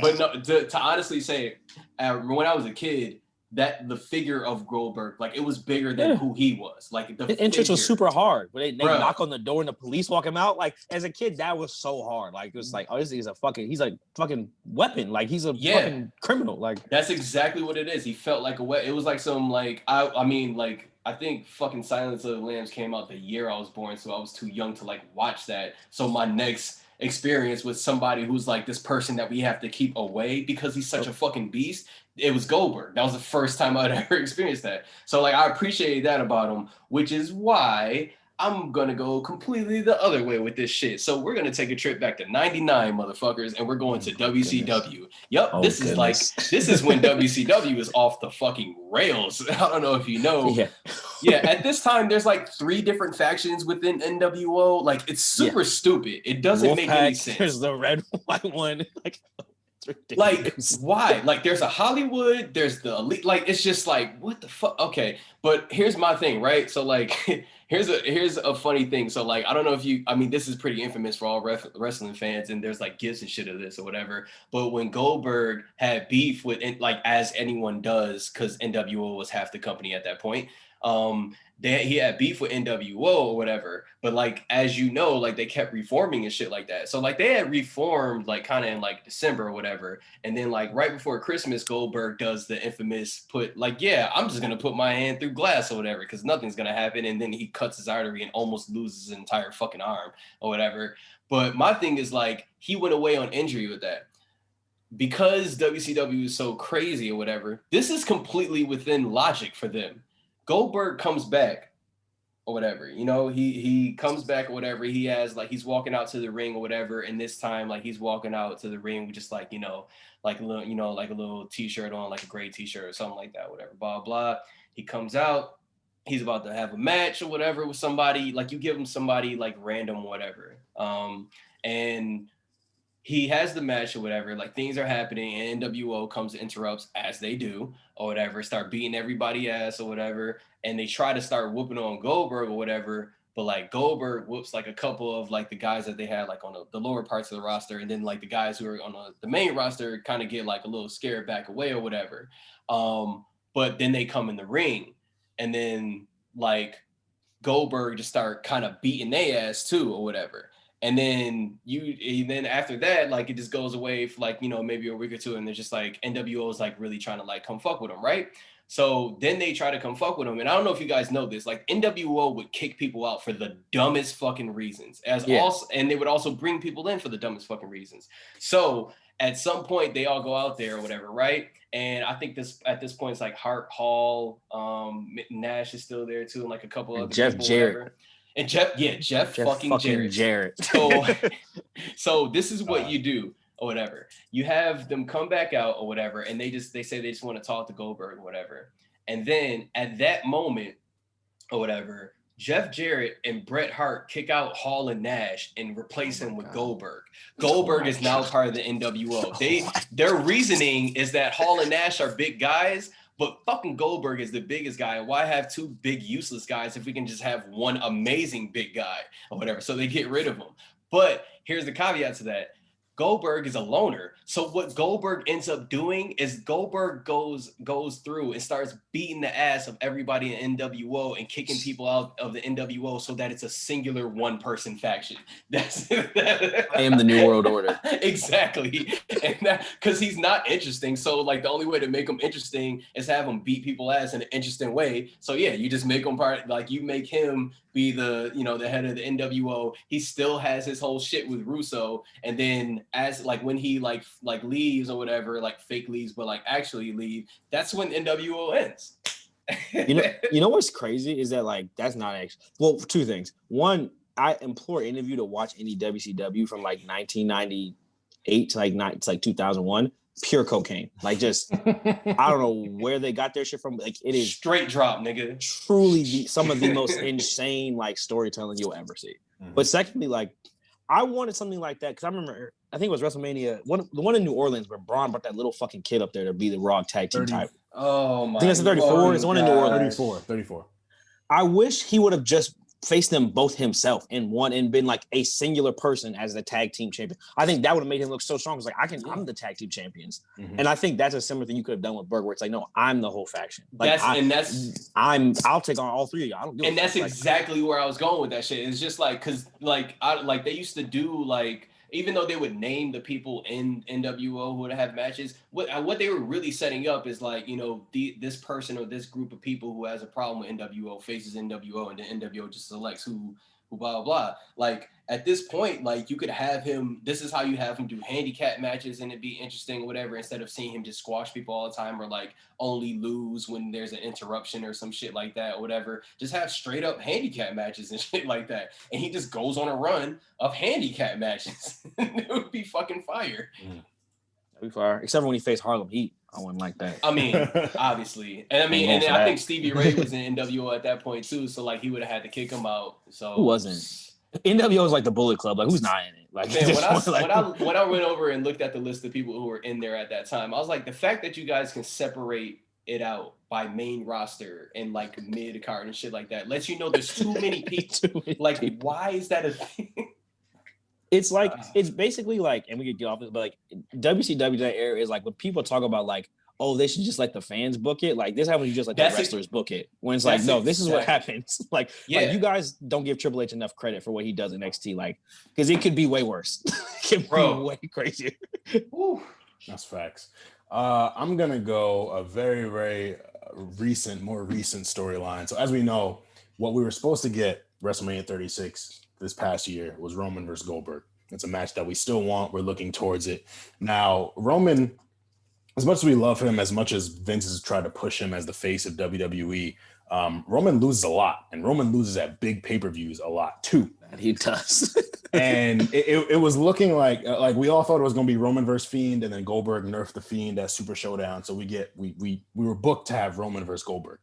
but no, to honestly say, when I was a kid, that the figure of Goldberg, like it was bigger than who he was. Like the entrance was super hard. When they knock on the door and the police walk him out. Like as a kid, that was so hard. Like it was like, oh, he's a fucking weapon. Like he's a fucking criminal. Like that's exactly what it is. He felt like a weapon. It was like some like I think fucking Silence of the Lambs came out the year I was born, so I was too young to like watch that. So my next experience with somebody who's like this person that we have to keep away because he's such a fucking beast, it was Goldberg. That was the first time I'd ever experienced that. So like I appreciate that about him, which is why I'm gonna go completely the other way with this shit. So we're gonna take a trip back to '99, motherfuckers, and we're going to WCW. Yep, this is when WCW is off the fucking rails. I don't know if you know. Yeah. At this time, there's like 3 different factions within NWO. Like it's super stupid. It doesn't make any sense. There's the red, white one. Like why? Like there's a Hollywood, there's the elite. Like it's just like what the fuck. Okay, but here's my thing, right? So like here's a funny thing. So like I don't know if you. I mean, this is pretty infamous for all wrestling fans, and there's like gifs and shit of this or whatever. But when Goldberg had beef with, like as anyone does, because NWO was half the company at that point. He had beef with NWO or whatever, but like as you know, like they kept reforming and shit like that. So like they had reformed like kind of in like December or whatever, and then like right before Christmas, Goldberg does the infamous I'm just gonna put my hand through glass or whatever because nothing's gonna happen, and then he cuts his artery and almost loses his entire fucking arm or whatever. But my thing is like he went away on injury with that. Because WCW is so crazy or whatever, this is completely within logic for them. Goldberg comes back or whatever, you know, he comes back or whatever. He has like, he's walking out to the ring or whatever. And this time, like he's walking out to the ring with just like, you know, like a little t-shirt on, like a gray t-shirt or something like that, whatever, blah, blah. He comes out, he's about to have a match or whatever with somebody, like you give him somebody like random, whatever. And he has the match or whatever, like things are happening and NWO comes and interrupts as they do or whatever, start beating everybody ass or whatever. And they try to start whooping on Goldberg or whatever, but like Goldberg whoops like a couple of like the guys that they had like on the lower parts of the roster. And then like the guys who are on the main roster kind of get like a little scared back away or whatever. But then they come in the ring and then like Goldberg just start kind of beating their ass too or whatever. And then after that, like it just goes away for like, you know, maybe a week or two, and they're just like NWO is like really trying to like come fuck with him, right? So then they try to come fuck with him. And I don't know if you guys know this, like NWO would kick people out for the dumbest fucking reasons. And they would also bring people in for the dumbest fucking reasons. So at some point they all go out there or whatever, right? And I think at this point it's like Hart Hall, Nash is still there too, and like a couple other Jeff people, Jarrett. whatever. And Jeff fucking Jarrett. So this is what you do or whatever. You have them come back out or whatever, and they say they just want to talk to Goldberg or whatever. And then at that moment or whatever, Jeff Jarrett and Bret Hart kick out Hall and Nash and replace him with Goldberg. Goldberg is now part of the NWO. Their reasoning is that Hall and Nash are big guys, but fucking Goldberg is the biggest guy. Why have two big useless guys if we can just have one amazing big guy or whatever? So they get rid of him. But here's the caveat to that. Goldberg is a loner. So what Goldberg ends up doing is Goldberg goes through and starts beating the ass of everybody in NWO and kicking people out of the NWO so that it's a singular one-person faction. I am the New World Order. Exactly. And that because he's not interesting. So like the only way to make him interesting is have him beat people ass in an interesting way. So yeah, you just make him part, like you make him be the, you know, the head of the NWO. He still has his whole shit with Russo. And then as like when he like leaves or whatever, like fake leaves, but like actually leave, that's when NWO ends. you know what's crazy is that like that's not actually, well, two things. One, I implore any of you to watch any WCW from like 1998 to like 2001. Pure cocaine. Like just I don't know where they got their shit from. Like it is straight drop, nigga. Truly some of the most insane like storytelling you'll ever see. But secondly, like I wanted something like that because I remember, I think it was WrestleMania, the one in New Orleans where Braun brought that little fucking kid up there to be the Raw tag team title. Oh my! I think that's the 34. It's the one in New Orleans. 34. I wish he would have just faced them both himself and won and been like a singular person as the tag team champion. I think that would have made him look so strong. It's like I'm the tag team champions, and I think that's a similar thing you could have done with Berg, where it's like, no, I'm the whole faction. Like I'll take on all three of you. I don't do it. And that's exactly where I was going with that shit. It's just like because like they used to do like. Even though they would name the people in NWO who would have matches, what they were really setting up is like, you know, this person or this group of people who has a problem with NWO faces NWO, and the NWO just selects who blah, blah, blah. Like at this point, like you could have him, this is how you have him do handicap matches and it'd be interesting or whatever, instead of seeing him just squash people all the time or like only lose when there's an interruption or some shit like that or whatever. Just have straight up handicap matches and shit like that. And he just goes on a run of handicap matches. It would be fucking fire. That'd be fire. Except for when he faced Harlem Heat. I wouldn't like that. I mean, obviously. And I mean, and then I think Stevie Ray was in NWO at that point too. So like he would have had to kick him out. So who wasn't? NWO is like the Bullet Club. Like who's not in it? Like man, when I went over and looked at the list of people who were in there at that time, I was like, the fact that you guys can separate it out by main roster and like mid card and shit like that lets you know there's too many people. Why is that a thing? It's like it's basically like, and we could get off this, but like WCW that era is like when people talk about like, oh, they should just let the fans book it. Like this happens, you just let the wrestlers book it. When it's like, no, this is what happens. Like you guys don't give Triple H enough credit for what he does in NXT, like because it could be way worse. It could be way crazier. That's facts. I'm gonna go a very, very more recent storyline. So as we know, what we were supposed to get WrestleMania 36 this past year was Roman versus Goldberg. It's a match that we still want. We're looking towards it. Now, Roman, as much as we love him, as much as Vince has tried to push him as the face of WWE, Roman loses a lot. And Roman loses at big pay-per-views a lot, too. And he does. And it was looking like we all thought it was going to be Roman versus Fiend, and then Goldberg nerfed the Fiend at Super Showdown. So we were booked to have Roman versus Goldberg.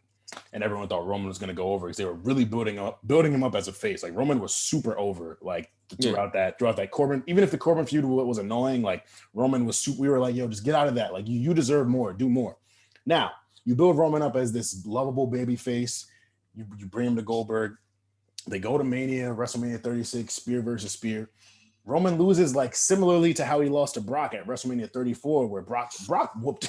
And everyone thought Roman was going to go over because they were really building him up as a face. Like Roman was super over, like throughout that Corbin. Even if the Corbin feud was annoying, like Roman was super. We were like, yo, just get out of that. Like you deserve more, do more. Now you build Roman up as this lovable baby face. You bring him to Goldberg. They go to Mania, WrestleMania 36, Spear versus Spear. Roman loses like similarly to how he lost to Brock at WrestleMania 34, where Brock whooped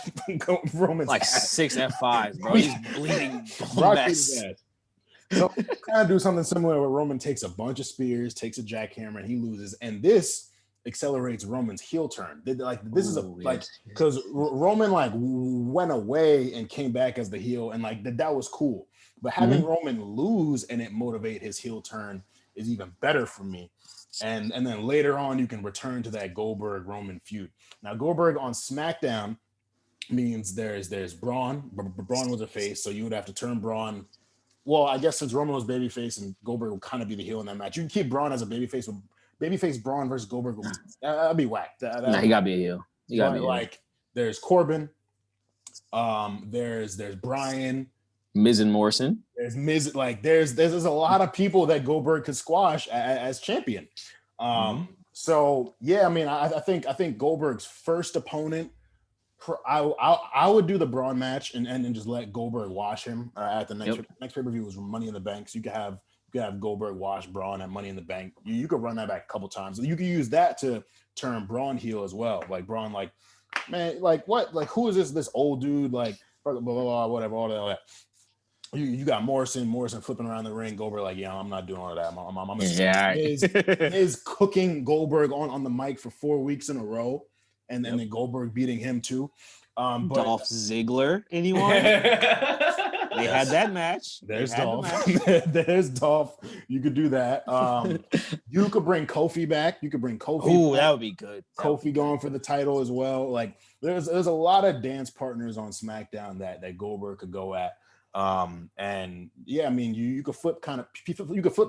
Roman's like ass. 6 F5s, bro. He's bleeding. Brock beat his ass. So kind of do something similar where Roman takes a bunch of spears, takes a jackhammer, and he loses. And this accelerates Roman's heel turn. This is because Roman went away and came back as the heel, and that was cool. But having Roman lose and it motivate his heel turn is even better for me. And then later on, you can return to that Goldberg Roman feud. Now Goldberg on SmackDown means there's Braun. Braun was a face, so you would have to turn Braun. Well, I guess since Roman was babyface and Goldberg will kind of be the heel in that match, you can keep Braun as a babyface. But babyface Braun versus Goldberg, that'd be whack. He gotta be a heel. There's Corbin. There's Brian. Miz and Morrison. There's Miz. There's a lot of people that Goldberg could squash as champion. So yeah, I mean, I think Goldberg's first opponent. I would do the Braun match and just let Goldberg wash him at the next pay-per-view was Money in the Bank. So you could have Goldberg wash Braun at Money in the Bank. You could run that back a couple times. You could use that to turn Braun heel as well. Like Braun, man, what? Who is this old dude? Blah, blah, blah, whatever, all that. You got Morrison flipping around the ring. Goldberg I'm not doing all that. I'm is cooking Goldberg on the mic for 4 weeks in a row. And then Goldberg beating him too. But Dolph Ziggler, anyone? They had that match. There's Dolph. There's Dolph. You could do that. You could bring Kofi back. You could bring Kofi. Ooh, that would be good. Kofi going for the title as well. There's a lot of dance partners on SmackDown that Goldberg could go at. And yeah, I mean, you could flip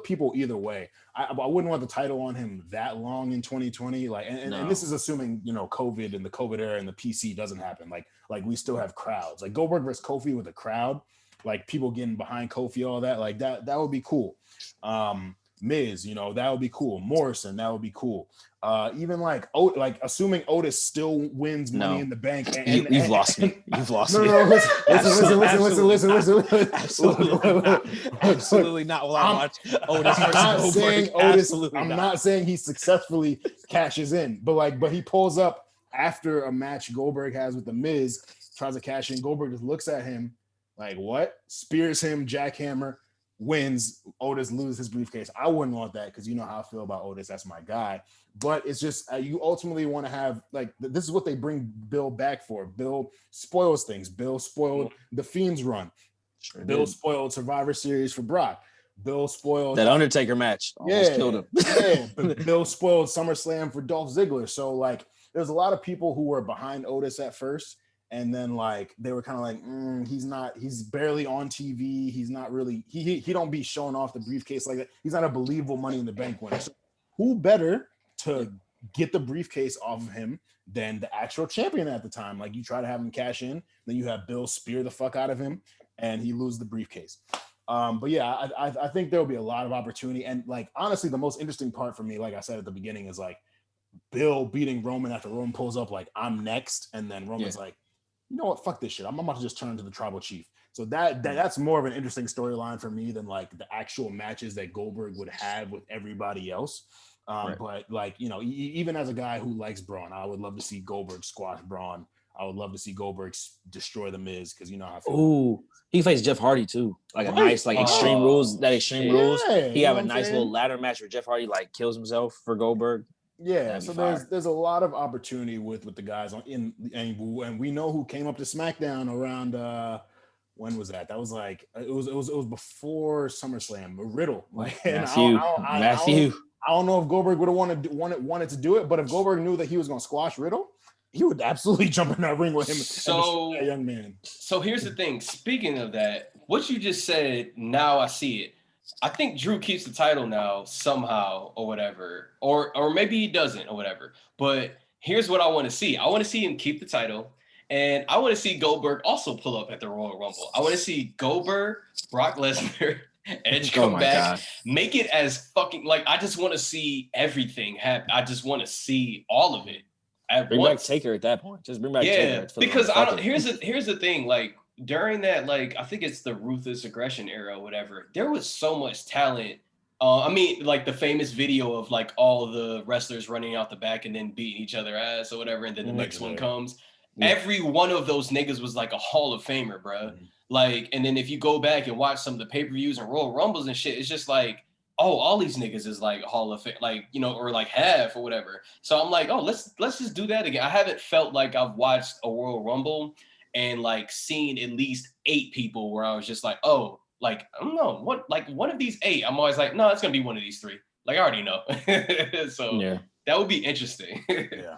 people either way. I wouldn't want the title on him that long in 2020. And this is assuming, COVID and the COVID era and the PC doesn't happen. Like we still have crowds. Like Goldberg versus Kofi with a crowd, like people getting behind Kofi, all that, that would be cool. Miz, that would be cool. Morrison, that would be cool. Even assuming Otis still wins Money in the Bank. You've lost me. You've lost me. No, listen. Absolutely not. While I watch Otis versus Goldberg. I'm not saying he successfully cashes in, but he pulls up after a match Goldberg has with the Miz, tries to cash in. Goldberg just looks at him like, what? Spears him, jackhammer. Wins, Otis loses his briefcase. I wouldn't want that because you know how I feel about Otis. That's my guy. But it's just you ultimately want to have this is what they bring Bill back for. Bill spoils things. Bill spoiled the Fiend's run. Bill spoiled Survivor Series for Brock. Bill spoiled that Undertaker match. Almost killed him. But Bill spoiled SummerSlam for Dolph Ziggler. So there's a lot of people who were behind Otis at first. And then they were kind of he's barely on TV. He's not really, he don't be showing off the briefcase like that. He's not a believable Money in the Bank winner. So who better to get the briefcase off of him than the actual champion at the time? You try to have him cash in, then you have Bill spear the fuck out of him and he loses the briefcase. But yeah, I think there'll be a lot of opportunity. And honestly, the most interesting part for me, like I said at the beginning, is Bill beating Roman after Roman pulls up I'm next. And then Roman's you know what? Fuck this shit. I'm about to just turn to the tribal chief. So that's more of an interesting storyline for me than the actual matches that Goldberg would have with everybody else. But even as a guy who likes Braun, I would love to see Goldberg squash Braun. I would love to see Goldberg destroy the Miz because you know how I feel. Ooh, he faced Jeff Hardy too. A nice Extreme Rules. That Extreme Rules. He have a nice little ladder match where Jeff Hardy kills himself for Goldberg. Yeah, so there's a lot of opportunity with the guys and we know who came up to SmackDown around when was that? That was it was before SummerSlam. Riddle, Matthew. I don't know if Goldberg would have wanted to do it, but if Goldberg knew that he was going to squash Riddle, he would absolutely jump in that ring with him. So that young man. So here's the thing. Speaking of that, what you just said, now I see it. I think Drew keeps the title now somehow or whatever, or maybe he doesn't or whatever. But here's what I want to see. I want to see him keep the title, and I want to see Goldberg also pull up at the Royal Rumble. I want to see Goldberg, Brock Lesnar, Edge come back, make it as fucking I just want to see everything happen. I just want to see all of it at bring once. Back Taker at that point. Just bring back Taker. Because here's the thing. During that, I think it's the Ruthless Aggression era or whatever, there was so much talent. The famous video of all the wrestlers running out the back and then beating each other ass or whatever, and then the next one comes. every one of those niggas was like a Hall of Famer, bro. Like, and then if you go back and watch some of the pay-per-views and Royal Rumbles and shit, it's just like, oh, all these niggas is like Hall of Fame, like, you know, or like half or whatever. So I'm like, oh, let's just do that again. I haven't felt like I've watched a Royal Rumble and like seen at least 8 people where I was just like, oh, like, I don't know, what, like one of these 8, I'm always like, no, it's gonna be one of these 3. Like, I already know. So that would be interesting. Yeah.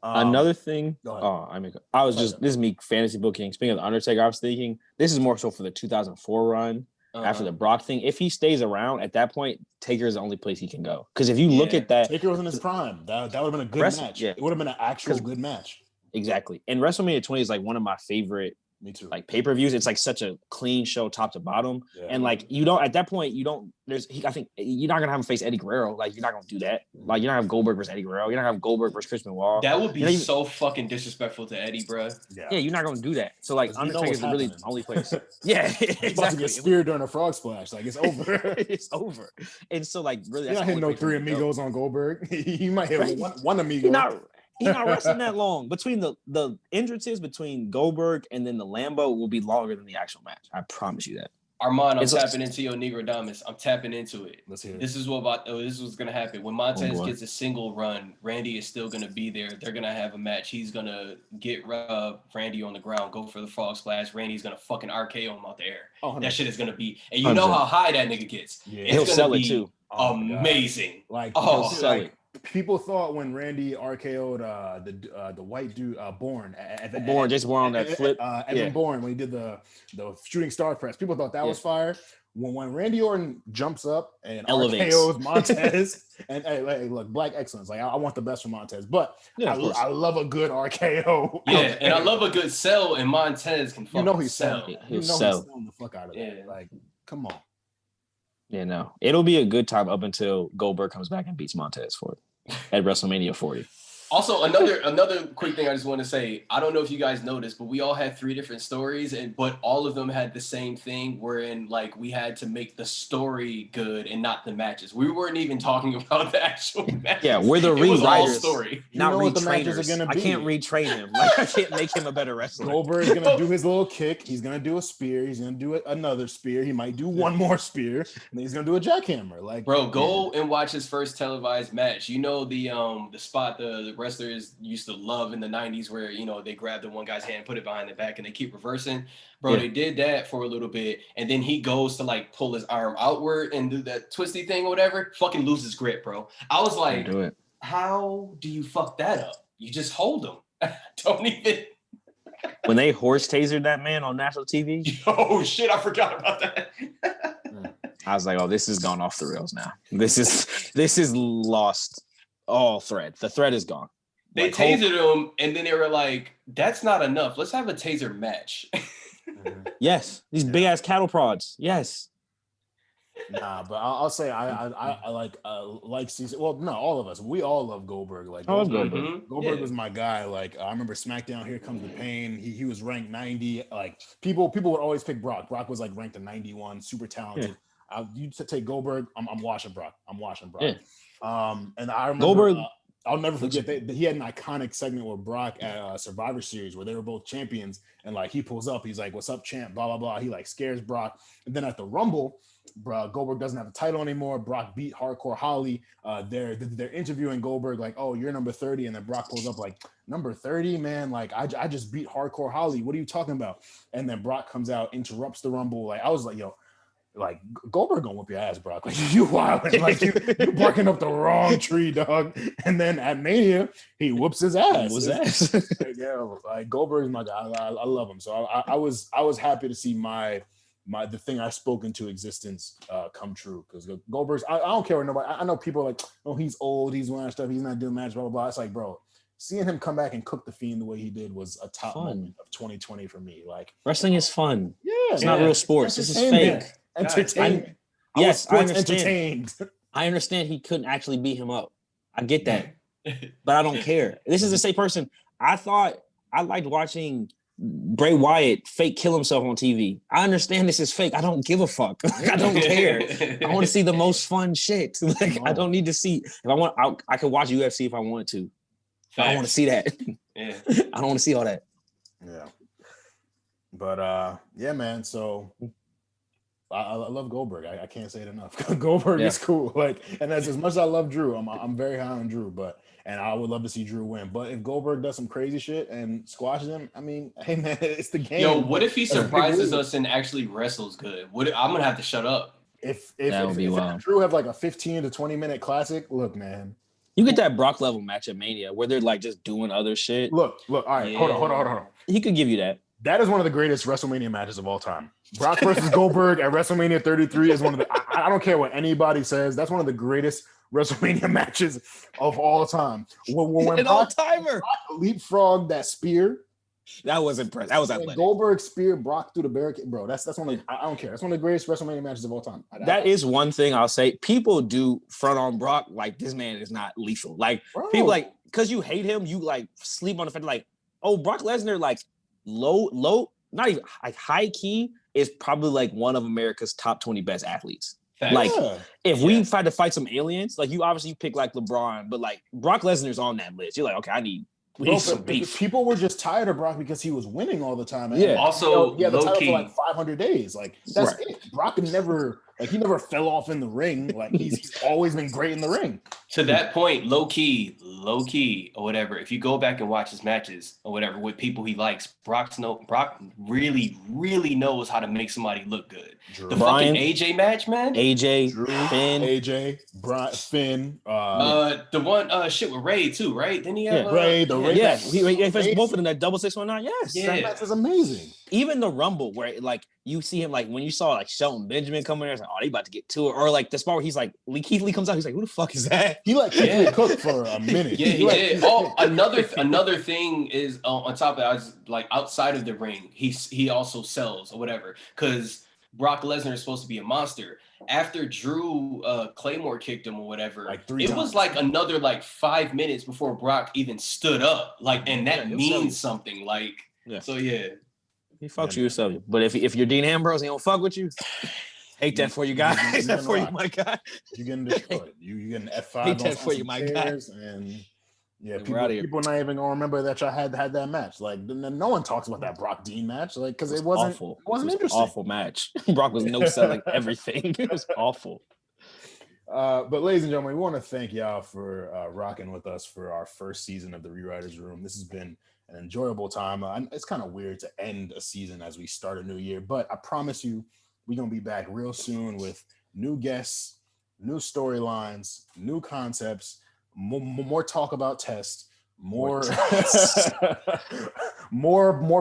Another thing, this is me fantasy booking. Speaking of the Undertaker, I was thinking this is more so for the 2004 run after the Brock thing. If he stays around at that point, Taker is the only place he can go. Because if you look at that, Taker was in his prime. That would have been a good match. Yeah. It would have been an actual good match. Exactly. And WrestleMania 20 is like one of my favorite. Me too. Like pay-per-views, it's like such a clean show top to bottom. Yeah. And like you don't at that point, I think you're not gonna have him face Eddie Guerrero. Like you're not gonna do that. Like you're not gonna have Goldberg versus Eddie Guerrero. You're not gonna have Goldberg versus Chris Benoit. That would be so fucking disrespectful to Eddie, bro. Yeah, you're not gonna do that. So like Undertaker's really the only place. Yeah, exactly. He's about to get speared during a frog splash. Like it's over. It's over. And so like really, you're not hitting no 3 amigos on Goldberg. He might hit one amigo. He's not wrestling that long. Between the entrances between Goldberg and then the Lambo will be longer than the actual match. I promise you that. Armon, I'm tapping into your Negrodamus. I'm tapping into it. Let's hear it. This is what's gonna happen. When Montez gets a single run, Randy is still gonna be there. They're gonna have a match. He's gonna get Randy on the ground, go for the frog splash. Randy's gonna fucking RKO him out the air. That shit is gonna be, and you 100%. Know how high that nigga gets. Yeah. He'll sell it too. Amazing. Like sell it. People thought when Randy RKO'd the white dude Bourne, Jason Bourne on that flip, Evan Bourne when he did the shooting star press, people thought that was fire. When Randy Orton jumps up and RKO's Montez, and hey, look, black excellence. Like I want the best from Montez, but I love a good RKO. Yeah, and I love a good sell, and Montez can fucking he's selling. He's selling the fuck out of that. Like, come on. Yeah, no. It'll be a good time up until Goldberg comes back and beats Montez for it at WrestleMania 40. Also, another quick thing I just want to say, I don't know if you guys noticed, but we all had 3 different stories, but all of them had the same thing, wherein like we had to make the story good and not the matches. We weren't even talking about the actual matches. Yeah, we're the rewriters. Story. Not retrainers. I can't retrain him. Like I can't make him a better wrestler. Goldberg's gonna do his little kick. He's gonna do a spear. He's gonna do another spear. He might do one more spear, and then he's gonna do a jackhammer. Like, bro, go and watch his first televised match. You know the spot the wrestlers used to love in the 90s where, you know, they grab the one guy's hand, put it behind the back, and they keep reversing. Bro, they did that for a little bit, and then he goes to, like, pull his arm outward and do that twisty thing or whatever, fucking loses grip, bro. I was like, how do you fuck that up? You just hold him. Don't even... When they horse tasered that man on national TV? Oh, shit, I forgot about that. I was like, oh, this has gone off the rails now. This is lost all thread. The thread is gone. They tasered him, and then they were like, that's not enough. Let's have a taser match. Yes. These big-ass cattle prods. Yes. Nah, but I'll say I like Caesar. Well, no, all of us. We all love Goldberg. Like Goldberg was my guy. Like I remember SmackDown, Here Comes the Pain. He was ranked 90. Like people would always pick Brock. Brock was like ranked a 91, super talented. You take Goldberg, I'm watching Brock. Yeah. And I remember Goldberg. I'll never forget that he had an iconic segment with Brock at Survivor Series where they were both champions, and like he pulls up, he's like, "What's up, champ?" Blah blah blah. He like scares Brock, and then at the Rumble, Goldberg doesn't have the title anymore. Brock beat Hardcore Holly. They're interviewing Goldberg like, "Oh, you're number 30," and then Brock pulls up like, "Number 30, man? Like I just beat Hardcore Holly. What are you talking about?" And then Brock comes out, interrupts the Rumble. Like I was like, "Yo." Like Goldberg gonna whoop your ass, Brock. Like you wilding, like you barking up the wrong tree, dog. And then at Mania, he whoops his ass. Like Goldberg's my guy. I love him. So I was happy to see the thing I spoke into existence come true. Because Goldberg's, I don't care what nobody. I know people are like, oh, he's old, he's wearing stuff, he's not doing matches, blah blah blah. It's like, bro, seeing him come back and cook the Fiend the way he did was a top moment of 2020 for me. Like wrestling is fun. Yeah, it's not real sports. This is fake. Entertainment. Yes, I understand. Entertained. I understand he couldn't actually beat him up. I get that, but I don't care. This is the same person. I thought I liked watching Bray Wyatt fake kill himself on TV. I understand this is fake. I don't give a fuck. I don't care. I want to see the most fun shit. Like I don't need to see. If I want, I could watch UFC if I wanted to. I don't want to see that. Yeah. I don't want to see all that. Yeah. But yeah, man. So I love Goldberg. I can't say it enough. Goldberg is cool. Like, and as much as I love Drew, I'm very high on Drew. And I would love to see Drew win. But if Goldberg does some crazy shit and squashes him, I mean, hey man, it's the game. Yo, what if he surprises us and actually wrestles good? I'm gonna have to shut up. If Drew have like a 15 to 20 minute classic, look, man. You get that Brock level match at Mania where they're like just doing other shit. Look. All right, hold on. He could give you that. That is one of the greatest WrestleMania matches of all time. Brock versus Goldberg at WrestleMania 33 is one of the. I don't care what anybody says. That's one of the greatest WrestleMania matches of all time. When Brock leapfrogged that spear. That was impressive. That was athletic. Goldberg spear Brock through the barricade, bro. That's one of. I don't care. That's one of the greatest WrestleMania matches of all time. That is one thing I'll say. People do front on Brock like this man is not lethal. Like people like because you hate him, you like sleep on the fact like, oh, Brock Lesnar like low, not even like high key is probably like one of America's top 20 best athletes. Like if we tried to fight some aliens, like you obviously pick like LeBron, but like Brock Lesnar's on that list. You're like, okay, I need some beef. People were just tired of Brock because he was winning all the time. Yeah. Also, he had the title for like 500 days. Like that's it. Brock never fell off in the ring. Like he's always been great in the ring. To that point, low key or whatever. If you go back and watch his matches or whatever with people he likes, Brock really, really knows how to make somebody look good. Fucking AJ match, man. AJ, Drew, Finn, Finn. The one shit with Ray too, right? Then he had Ray. He faced both of them that double 619. Yes, that match is amazing. Even the Rumble where like you see him like when you saw like Shelton Benjamin coming there, it's like, oh, they about to get to it, or like the spot where he's like Keith Lee comes out, he's like, who the fuck is that? He let Keith Lee cook for a minute. Yeah, he did. Oh, another thing is on top of that, I was like outside of the ring, he also sells or whatever because Brock Lesnar is supposed to be a monster. After Drew Claymore kicked him or whatever, like it was like another like 5 minutes before Brock even stood up. Like, and that means something. Like, so yeah. He fucks you yourself. But if you're Dean Ambrose, he don't fuck with you. Hate that for you guys. That for you, my guy. You're getting destroyed. You getting F5. Hate that for you, my guy. And yeah, people not even gonna remember that y'all had that match. Like, no one talks about that Brock Dean match, like, because it wasn't awful. It wasn't interesting. Awful match. Brock was no selling everything. It was awful. But ladies and gentlemen, we want to thank y'all for rocking with us for our first season of the Rewriters Room. This has been an enjoyable time. It's kind of weird to end a season as we start a new year, but I promise you, we're gonna be back real soon with new guests, new storylines, new concepts. More talk about Test, more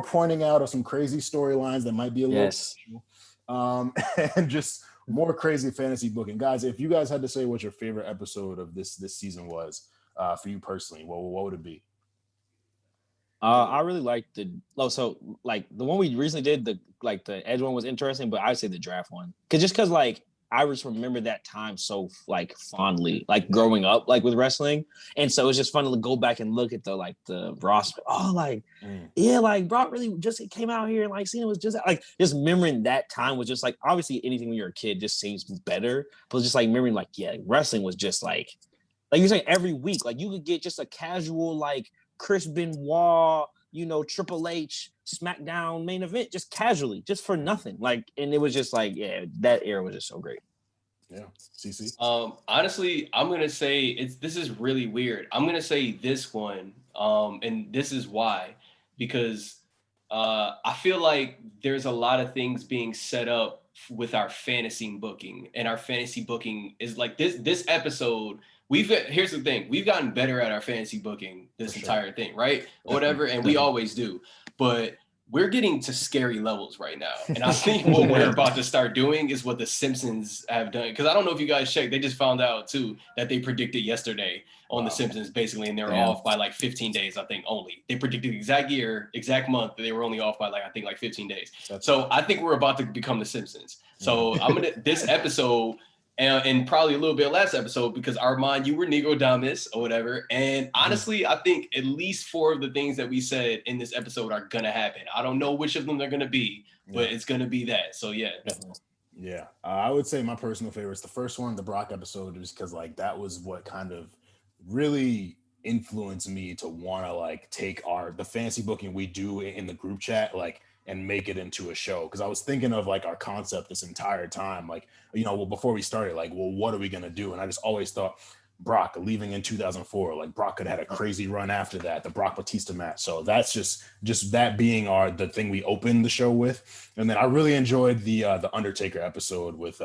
pointing out of some crazy storylines that might be a little and just more crazy fantasy booking. Guys, if you guys had to say what your favorite episode of this season was for you personally, what would it be? I really liked the one we recently did, the Edge one was interesting, but I'd say the draft one. Because like I just remember that time so like fondly, like growing up, like with wrestling. And so it's just fun to go back and look at the roster. Oh, like, like Brock really just came out here and like Cena was just like, just remembering that time was just like, obviously anything when you're a kid just seems better. But just like remembering like, wrestling was just like you're saying every week, like you could get just a casual, like Chris Benoit, Triple H, SmackDown main event, just casually, just for nothing. Like, and it was just like, that era was just so great. Yeah. CC? Honestly, I'm going to say this is really weird. I'm going to say this one. And this is why, because I feel like there's a lot of things being set up with our fantasy booking, and our fantasy booking is like this episode. Here's the thing. We've gotten better at our fantasy booking this entire thing, right? Or whatever. And we always do. But we're getting to scary levels right now. And I think what we're about to start doing is what the Simpsons have done. Because I don't know if you guys checked. They just found out, too, that they predicted yesterday on the Simpsons, basically. And they were off by like 15 days, I think, only. They predicted the exact year, exact month. But they were only off by like 15 days. So I think we're about to become the Simpsons. So this episode... And probably a little bit last episode, because Armon, you were Negro Damas or whatever. And honestly, I think at least 4 of the things that we said in this episode are going to happen. I don't know which of them they're going to be, but it's going to be that. So, yeah. Yeah. I would say my personal favorite is the first one, the Brock episode, just because like that was what kind of really influenced me to want to like take the fantasy booking we do in the group chat, like, and make it into a show. Because I was thinking of like our concept this entire time, like, well, before we started, like, well, what are we gonna do? And I just always thought Brock leaving in 2004, like Brock could have had a crazy run after that, the Brock Batista match. So that's just that being the thing we opened the show with. And then I really enjoyed the Undertaker episode with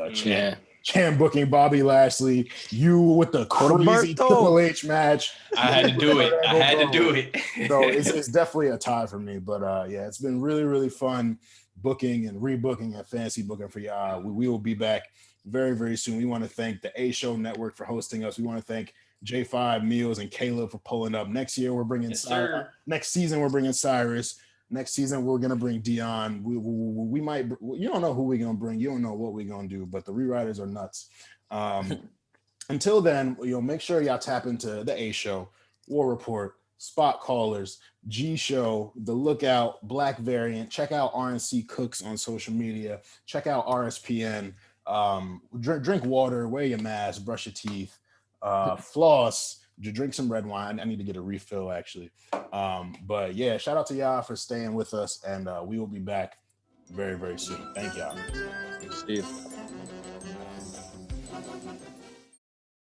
Chan booking Bobby Lashley, you with the crazy Triple H match. I had to do it. So it's definitely a tie for me. But yeah, it's been really, really fun booking and rebooking and fantasy booking for y'all. We will be back very, very soon. We want to thank the A Show Network for hosting us. We want to thank J5 Meals and Caleb for pulling up. Next year, we're bringing next season, we're bringing Cyrus. Next season, we're going to bring Dion. We might, you don't know who we're going to bring. You don't know what we're going to do, but the rewriters are nuts. Until then, make sure y'all tap into the A Show, War Report, Spot Callers, G Show, The Lookout, Black Variant. Check out RNC Cooks on social media. Check out RSPN. Drink water, wear your mask, brush your teeth, floss, drink some red wine. I need to get a refill actually. But yeah, shout out to y'all for staying with us, and we will be back very, very soon. Thank y'all. Steve.